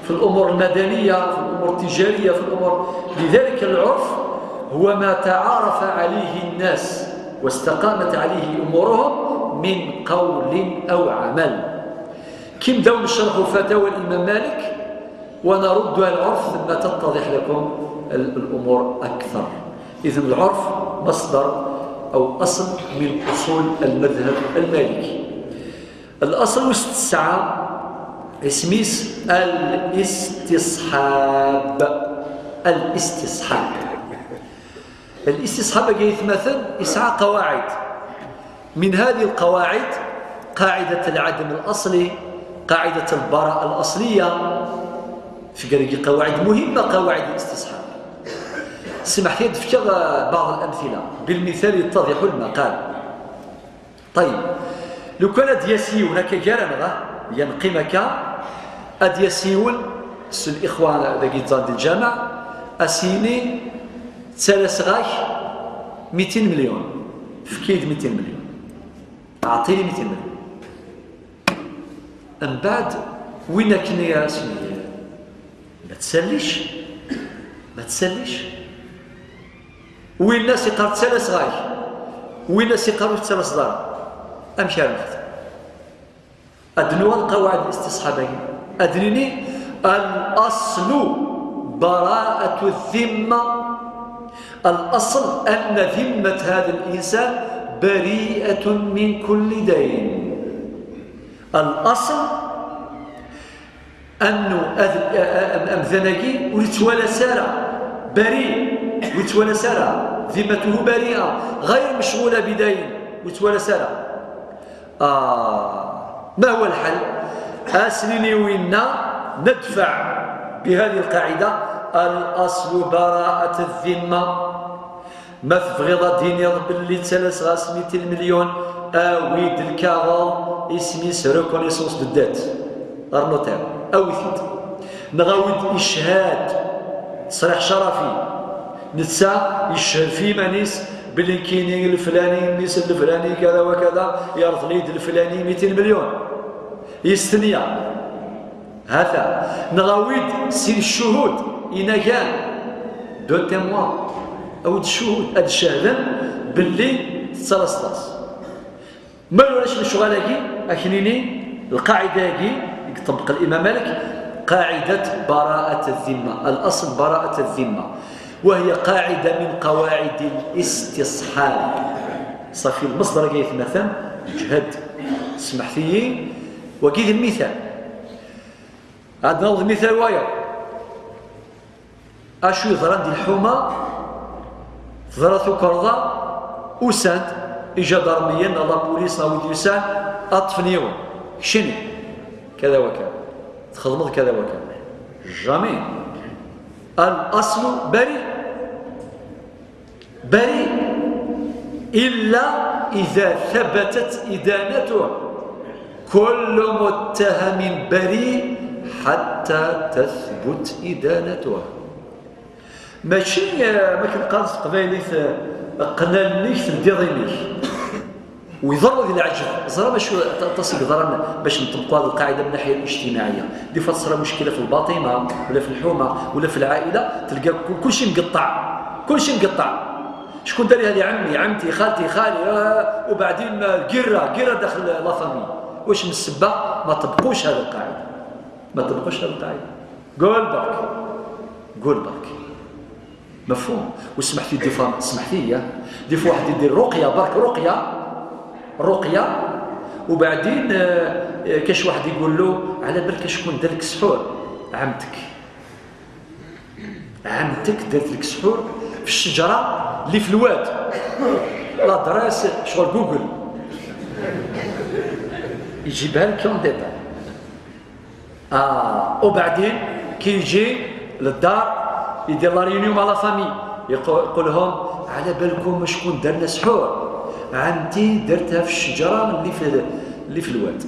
في الأمور المدنية في الأمور التجارية في الأمور. لذلك العرف هو ما تعارف عليه الناس واستقامت عليه أمورهم من قول أو عمل. كي نبداو نشرحوا فتاوى الإمام مالك ونردها العرف ثم تتضح لكم الأمور أكثر. إذن العرف مصدر أو أصل من أصول المذهب المالكي. الأصل التسعة اسميس الاستصحاب. الاستصحاب يتمثل 9 قواعد. من هذه القواعد قاعدة العدم الأصلي، قاعدة البراءة الأصلية، في قواعد مهمة قواعد الاستصحاب. سمح لي نذكر بعض الأمثلة بالمثال يتضح المقال. طيب لو كان أديسيون هكا جارمغا ينقمك أديسيون الإخوان ذاك ديال الجامع أسيني 3 200 مليون فكيد 200 مليون أعطيني 200 مليون. من بعد وين كني يا سيدي ما تسليش وين الناس يقرأ 3 وين الناس يقرأوا 3 دار أمشي على المفتر. أدنوا القواعد الاستصحابية أدنيني الأصل براءة الذمة. الأصل أن ذمة هذا الإنسان بريئة من كل دين. الأصل أنه أمذنقي ويتولى سارة بريء ويتولى سارة ذمته بريئة غير مشغولة بدين ويتولى سارة. ما هو الحل؟ أسنني وإنا ندفع بهذه القاعدة الأصل براءة الذمة. ما تبغيض دين يضرب اللي 300 مليون أويد الكاغال اسميس ريكونيسونس دو ديت غير نوتير أو ثيت نغاود إشهاد تصريح شرفي نتسا يشهد في مانيس بلي كاين الفلاني الناس الفلاني كذا وكذا يرض ليد الفلاني 200 مليون يستنيا هذا نغاويد سين الشهود إنا كان 2 تيموا أو الشهود هاد الشهدان باللي تصلص ما ولاش الشغالاكي أكنيني القاعدة كي يطبق الإمام مالك قاعدة براءة الذمة. الأصل براءة الذمة وهي قاعدة من قواعد الاستصحاب. صافي المصدر جاي مثلا جهد سمح فيه وكيف المثال عاد نوض مثال واير اشو يضران دي الحومة ضرثو كرضا وساند إجا ضرميا لا بوليس ناود يسان أطفنيون شنو كذا وكذا تخدمض كذا وكذا جامي. الأصل بريء إلا إذا ثبتت إدانته. كل متهم بريء حتى تثبت إدانته. ماشي ما كنقاص قبايلي قنالنيش الديضينيش ويضروا ذي العجب زرا باش تصل ضرنا باش نطبقوا هذه القاعده من الناحيه الاجتماعيه. دي فتصرى مشكله في الباطمه ولا في الحومه ولا في العائله تلقى كل شيء مقطع شكون دار هذه عمي عمتي خالتي خالي وبعدين قره داخل لا فامي. واش من السبه ما طبقوش هذه القاعده قول برك مفهوم. واسمح لي دي فوا واحد يدير رقيه وبعدين كاش واحد يقول له على بالك شكون دار لك سحور عمتك دارت لك سحور في الشجره اللي في الواد لا دراس شغل جوجل يجيبها لك اون ديتاي وبعدين كيجي للدار يدير لا ريونيون مع لا فامي، يقول لهم على بالكم شكون دار لنا سحور؟ عندي درتها في الشجره اللي في الواد.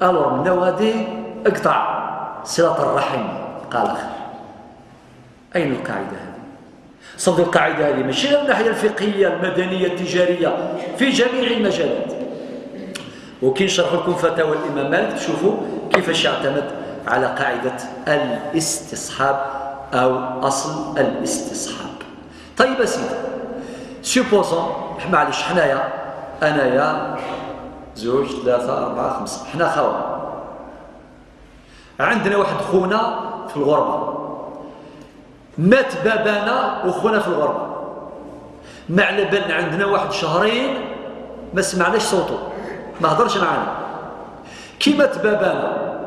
الور من غادي اقطع صله الرحم. قال اخر اين القاعده هذه؟ صدق القاعده هذه ماشي من الناحيه الفقهيه المدنيه التجاريه في جميع المجالات. وكي نشرح لكم فتاوى الامام مالك تشوفوا كيفاش يعتمد على قاعده الاستصحاب او اصل الاستصحاب. طيب اسيدي، سيبوزون معليش حنايا انايا 2 3 4 5 حنا خاوه، عندنا واحد خونا في الغربه، مات بابانا وخونا في الغربه، ما على بالنا عندنا واحد شهرين ما سمعناش صوته، ما هضرش معنا. كي مات بابانا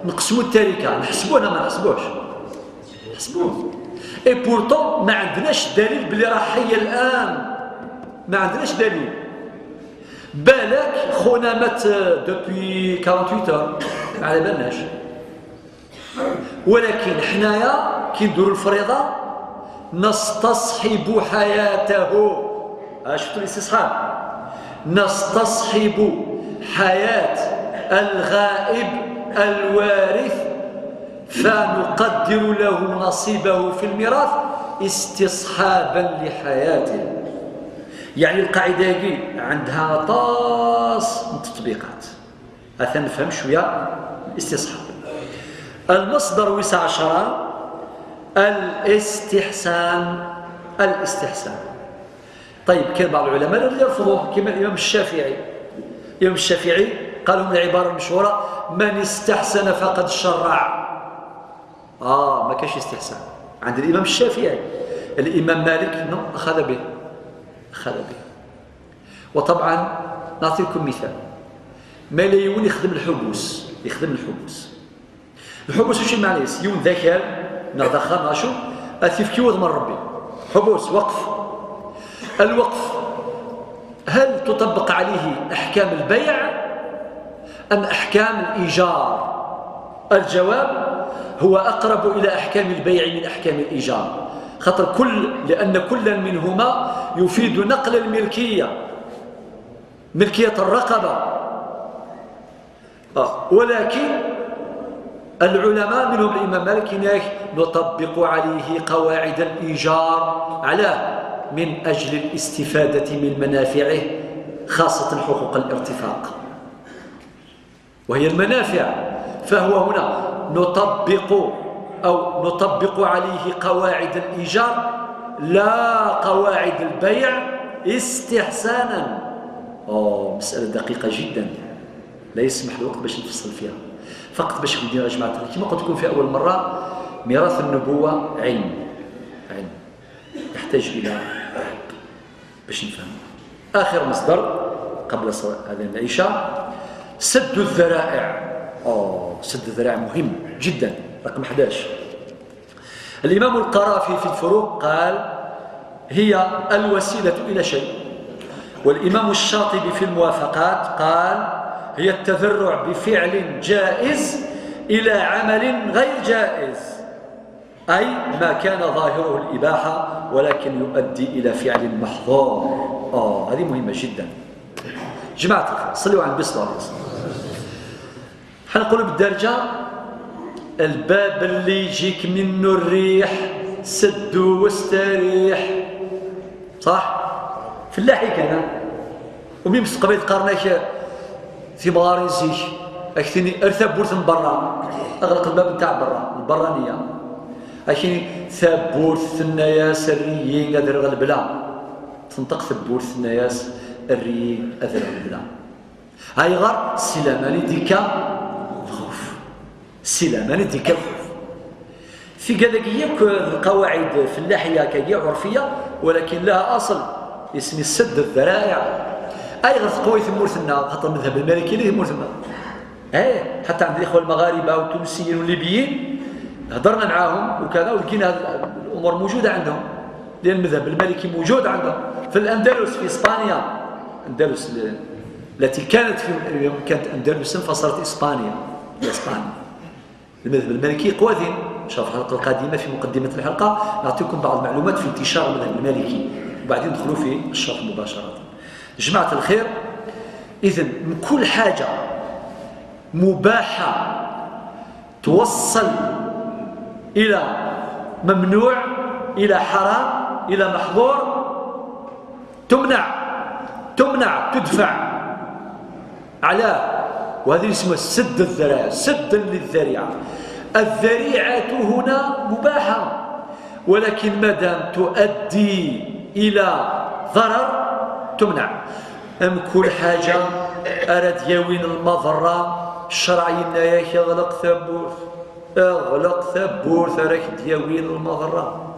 نقسموا التركه، نحسبوه ما نحسبوهش، نحسبوه. اي بورتون ما عندناش دليل بلي راه حي الان، ما عندناش دليل. بالك خونا مات دوبي 48 اور ما على بالناش. ولكن حنايا كي نديروا الفريضه نستصحب حياته. شفتوا الاستصحاب؟ نستصحب حياه الغائب الوارث فنقدر له نصيبه في الميراث استصحابا لحياته. يعني القاعده هذه عندها طاس من التطبيقات. حتى نفهم شويه الاستصحاب. المصدر 19 الاستحسان. الاستحسان. طيب كاين بعض العلماء اللي يرفضوه كما الامام الشافعي. الامام الشافعي قالوا من العباره المشهوره من استحسن فقد شرع. ما كاينش استحسان عند الامام الشافعي. الامام مالك اخذ به. وطبعا نعطيكم مثال. ملايون يخدم الحبوس، الحبوس وش معناه؟ يوم ذكر نغدخل ناشو اثيف كيوض من ربي حبوس وقف. الوقف هل تطبق عليه احكام البيع ام احكام الايجار؟ الجواب هو اقرب الى احكام البيع من احكام الايجار، خاطر لان كل منهما يفيد نقل الملكيه، ملكيه الرقبه. ولكن العلماء منهم الإمام مالك نطبق عليه قواعد الإيجار على من أجل الاستفادة من منافعه، خاصة حقوق الارتفاق وهي المنافع. فهو هنا نطبق عليه قواعد الإيجار لا قواعد البيع استحسانا. مسألة دقيقة جدا لا يسمح الوقت باش نفصل فيها، فقط باش ندير يا جماعه كما قلت لكم في اول مره. ميراث النبوه علم يحتاج الى باش نفهم. اخر مصدر قبل صلاه اذان العشاء سد الذرائع. سد الذرائع مهم جدا. رقم 11 الامام القرافي في الفروق قال هي الوسيله الى شيء، والامام الشاطبي في الموافقات قال هي التذرع بفعل جائز إلى عمل غير جائز، أي ما كان ظاهره الإباحة ولكن يؤدي إلى فعل محظور. هذه مهمة جدا. جماعة صلوا على النبي صلى الله عليه وسلم. حنقول بالدرجة الباب اللي يجيك منه الريح سدو واستريح، صح؟ في اللحي كان ومين مستقبل قرناك ثمار يزيك اكثني ارثب بورث من برا، اغلق الباب نتاع برا البرانيه. اكثني ثبور الناس الريين قادر البلا تنطق ثبور الناس الريين قادر البلا. هاي غير سلاماني ديكا الخوف، سلاماني ديكا الخوف. في كذاكيه القواعد في اللحيه كهي عرفيه ولكن لها اصل اسم السد الذرائع. اي غير قوي ثمور ثنا خاطر المذهب المالكي اللي ثمور ثنا. حتى عند الاخوه المغاربه والتونسيين والليبيين هضرنا معاهم وكذا ولقينا الامور موجوده عندهم، لان المذهب المالكي موجود عندهم في الاندلس في اسبانيا. الاندلس التي كانت اندلسا فصارت اسبانيا. المذهب المالكي قوادين. إن شاء الله في الحلقة القادمة في مقدمة الحلقة نعطيكم بعض المعلومات في انتشار المذهب المالكي وبعدين ندخلوا في الشرح مباشرة. جماعة الخير، إذن من كل حاجة مباحة توصل إلى ممنوع إلى حرام إلى محظور تمنع تدفع على، وهذه اسمها سد الذرائع، سدا للذريعة. الذريعة هنا مباحة، ولكن ما دام تؤدي إلى ضرر تمنع. أم كل حاجة أراد يوين المضرة الشرعي نايك يغلق ثبوت راك دياوين المضرة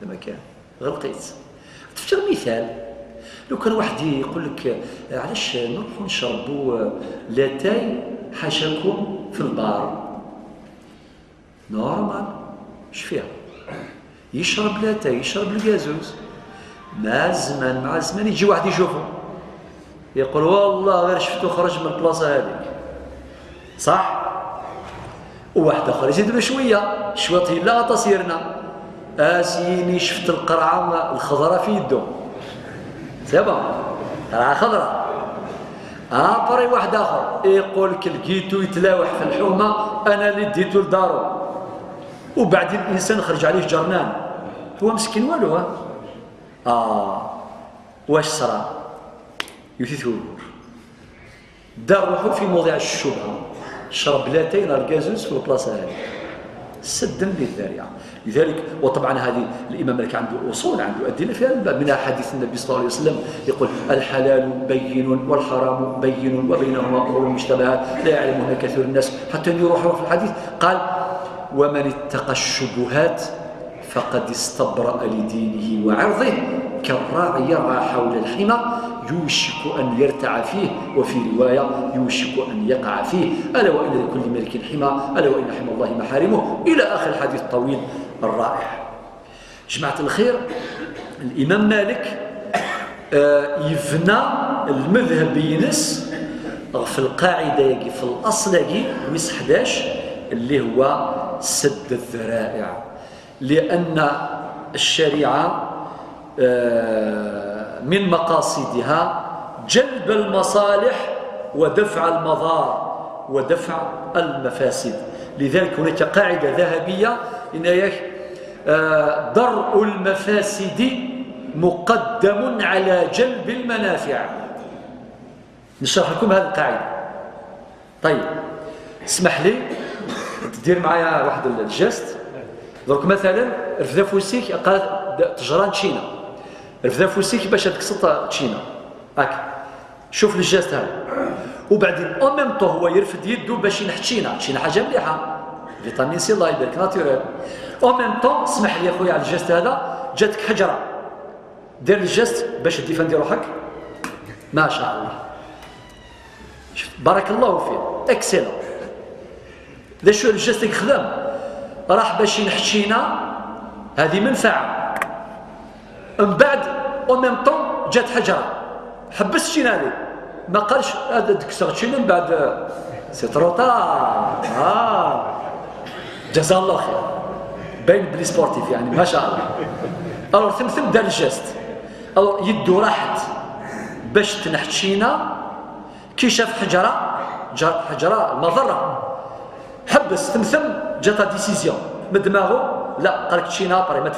هذا ما كان غلقيت. تفكر مثال، لو كان واحد يقول لك علاش نروحوا نشربوا لاتاي حاشاكم في البار، نورمال اش فيها؟ يشرب لاتاي يشرب الكازوز، مع الزمان يجي واحد يشوفه يقول والله غير شفتو خرج من البلاصه هذيك، صح؟ وواحد اخر يزيد له شويه لا تصيرنا اسيني شفت القرعه الخضراء في يده، سبا قرعه خضراء. بري واحد اخر يقول لك لقيتو يتلاوح في الحومه انا اللي ديتو لدارو، وبعدين الانسان خرج عليه جرنان، هو مسكين والو. واش صرا؟ يثيثور دار روحو في موضع الشبهه، شرب لاتين الكازوز في البلاصه هذه سدا للذريعه. لذلك وطبعا هذه الامام مالك عنده اصول، عنده ادله في هذا الباب، منها حديث النبي صلى الله عليه وسلم يقول الحلال بين والحرام بين وبينهما امور مشتبهات لا يعلمهن كثير الناس، حتى يروح في الحديث قال ومن اتقى الشبهات فقد استبرأ لدينه وعرضه كالراعي يرعى حول الحمى يوشك أن يرتع فيه، وفي رواية يوشك أن يقع فيه، ألا وإن لكل ملك حمى ألا وإن حمى الله محارمه، إلى آخر الحديث الطويل الرائع. جماعة الخير، الإمام مالك يفنى المذهب ينس في القاعدة في الأصل مس 11 اللي هو سد الذرائع، لأن الشريعة من مقاصدها جلب المصالح ودفع المضار ودفع المفاسد. لذلك هناك قاعدة ذهبية إن درء المفاسد مقدم على جلب المنافع. نشرح لكم هذه القاعدة. طيب اسمح لي تدير معايا واحد الجست. درك مثلا رفدا فوسيك قال تجران تشينا، رفدا فوسيك باش تكسط تشينا هاك، شوف الجست هذا، وبعدين او ميم طو هو يرفد يدو باش ينحت تشينا حاجه مليحه، فيتامين سي الله يبارك ناتوريل. او ميم طو اسمح لي اخويا على الجست هذا، جاتك حجره دير الجست باش ديفاندي روحك، ما شاء الله بارك الله فيك اكسلون. ذا شو الجست يخدم راح باش ينحشينا، هذه منفعه. من بعد او ميم طون جات حجره حبس شينا لي، ما قالش هذا دكسر شينا من بعد سي تروطا. جزاه الله خير، باين بلي سبورتيف يعني ما شاء الله. الو ثم دار الجست، الو يدو راحت باش تنحشينا، كي شاف حجره مضره حبس ثم جاتا ديسيزيون من دماغه، لا قالك تشينا بري ما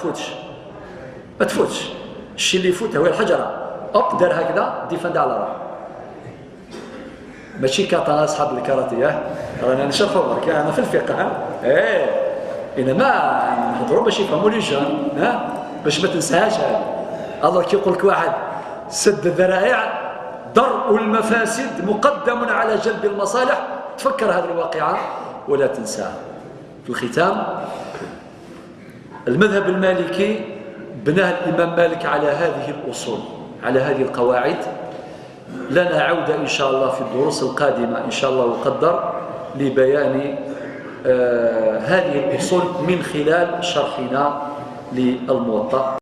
تفوتش الشيء اللي يفوت هو الحجره، اوب دار هكذا ديفاند على راه. ماشي كاتا اصحاب الكاراتيه، رانا نشرحوا برك انا في الفقه انما نهضروا باش يفهموا لي جان باش ما تنساهاش هذا. الله كي يقول لك واحد سد الذرائع درء المفاسد مقدم على جلب المصالح، تفكر هذه الواقعه ولا تنساها. في الختام، المذهب المالكي بناه الإمام مالك على هذه الأصول، على هذه القواعد. لنا عودة إن شاء الله في الدروس القادمة إن شاء الله وقدر لبيان هذه الأصول من خلال شرحنا للموطأ.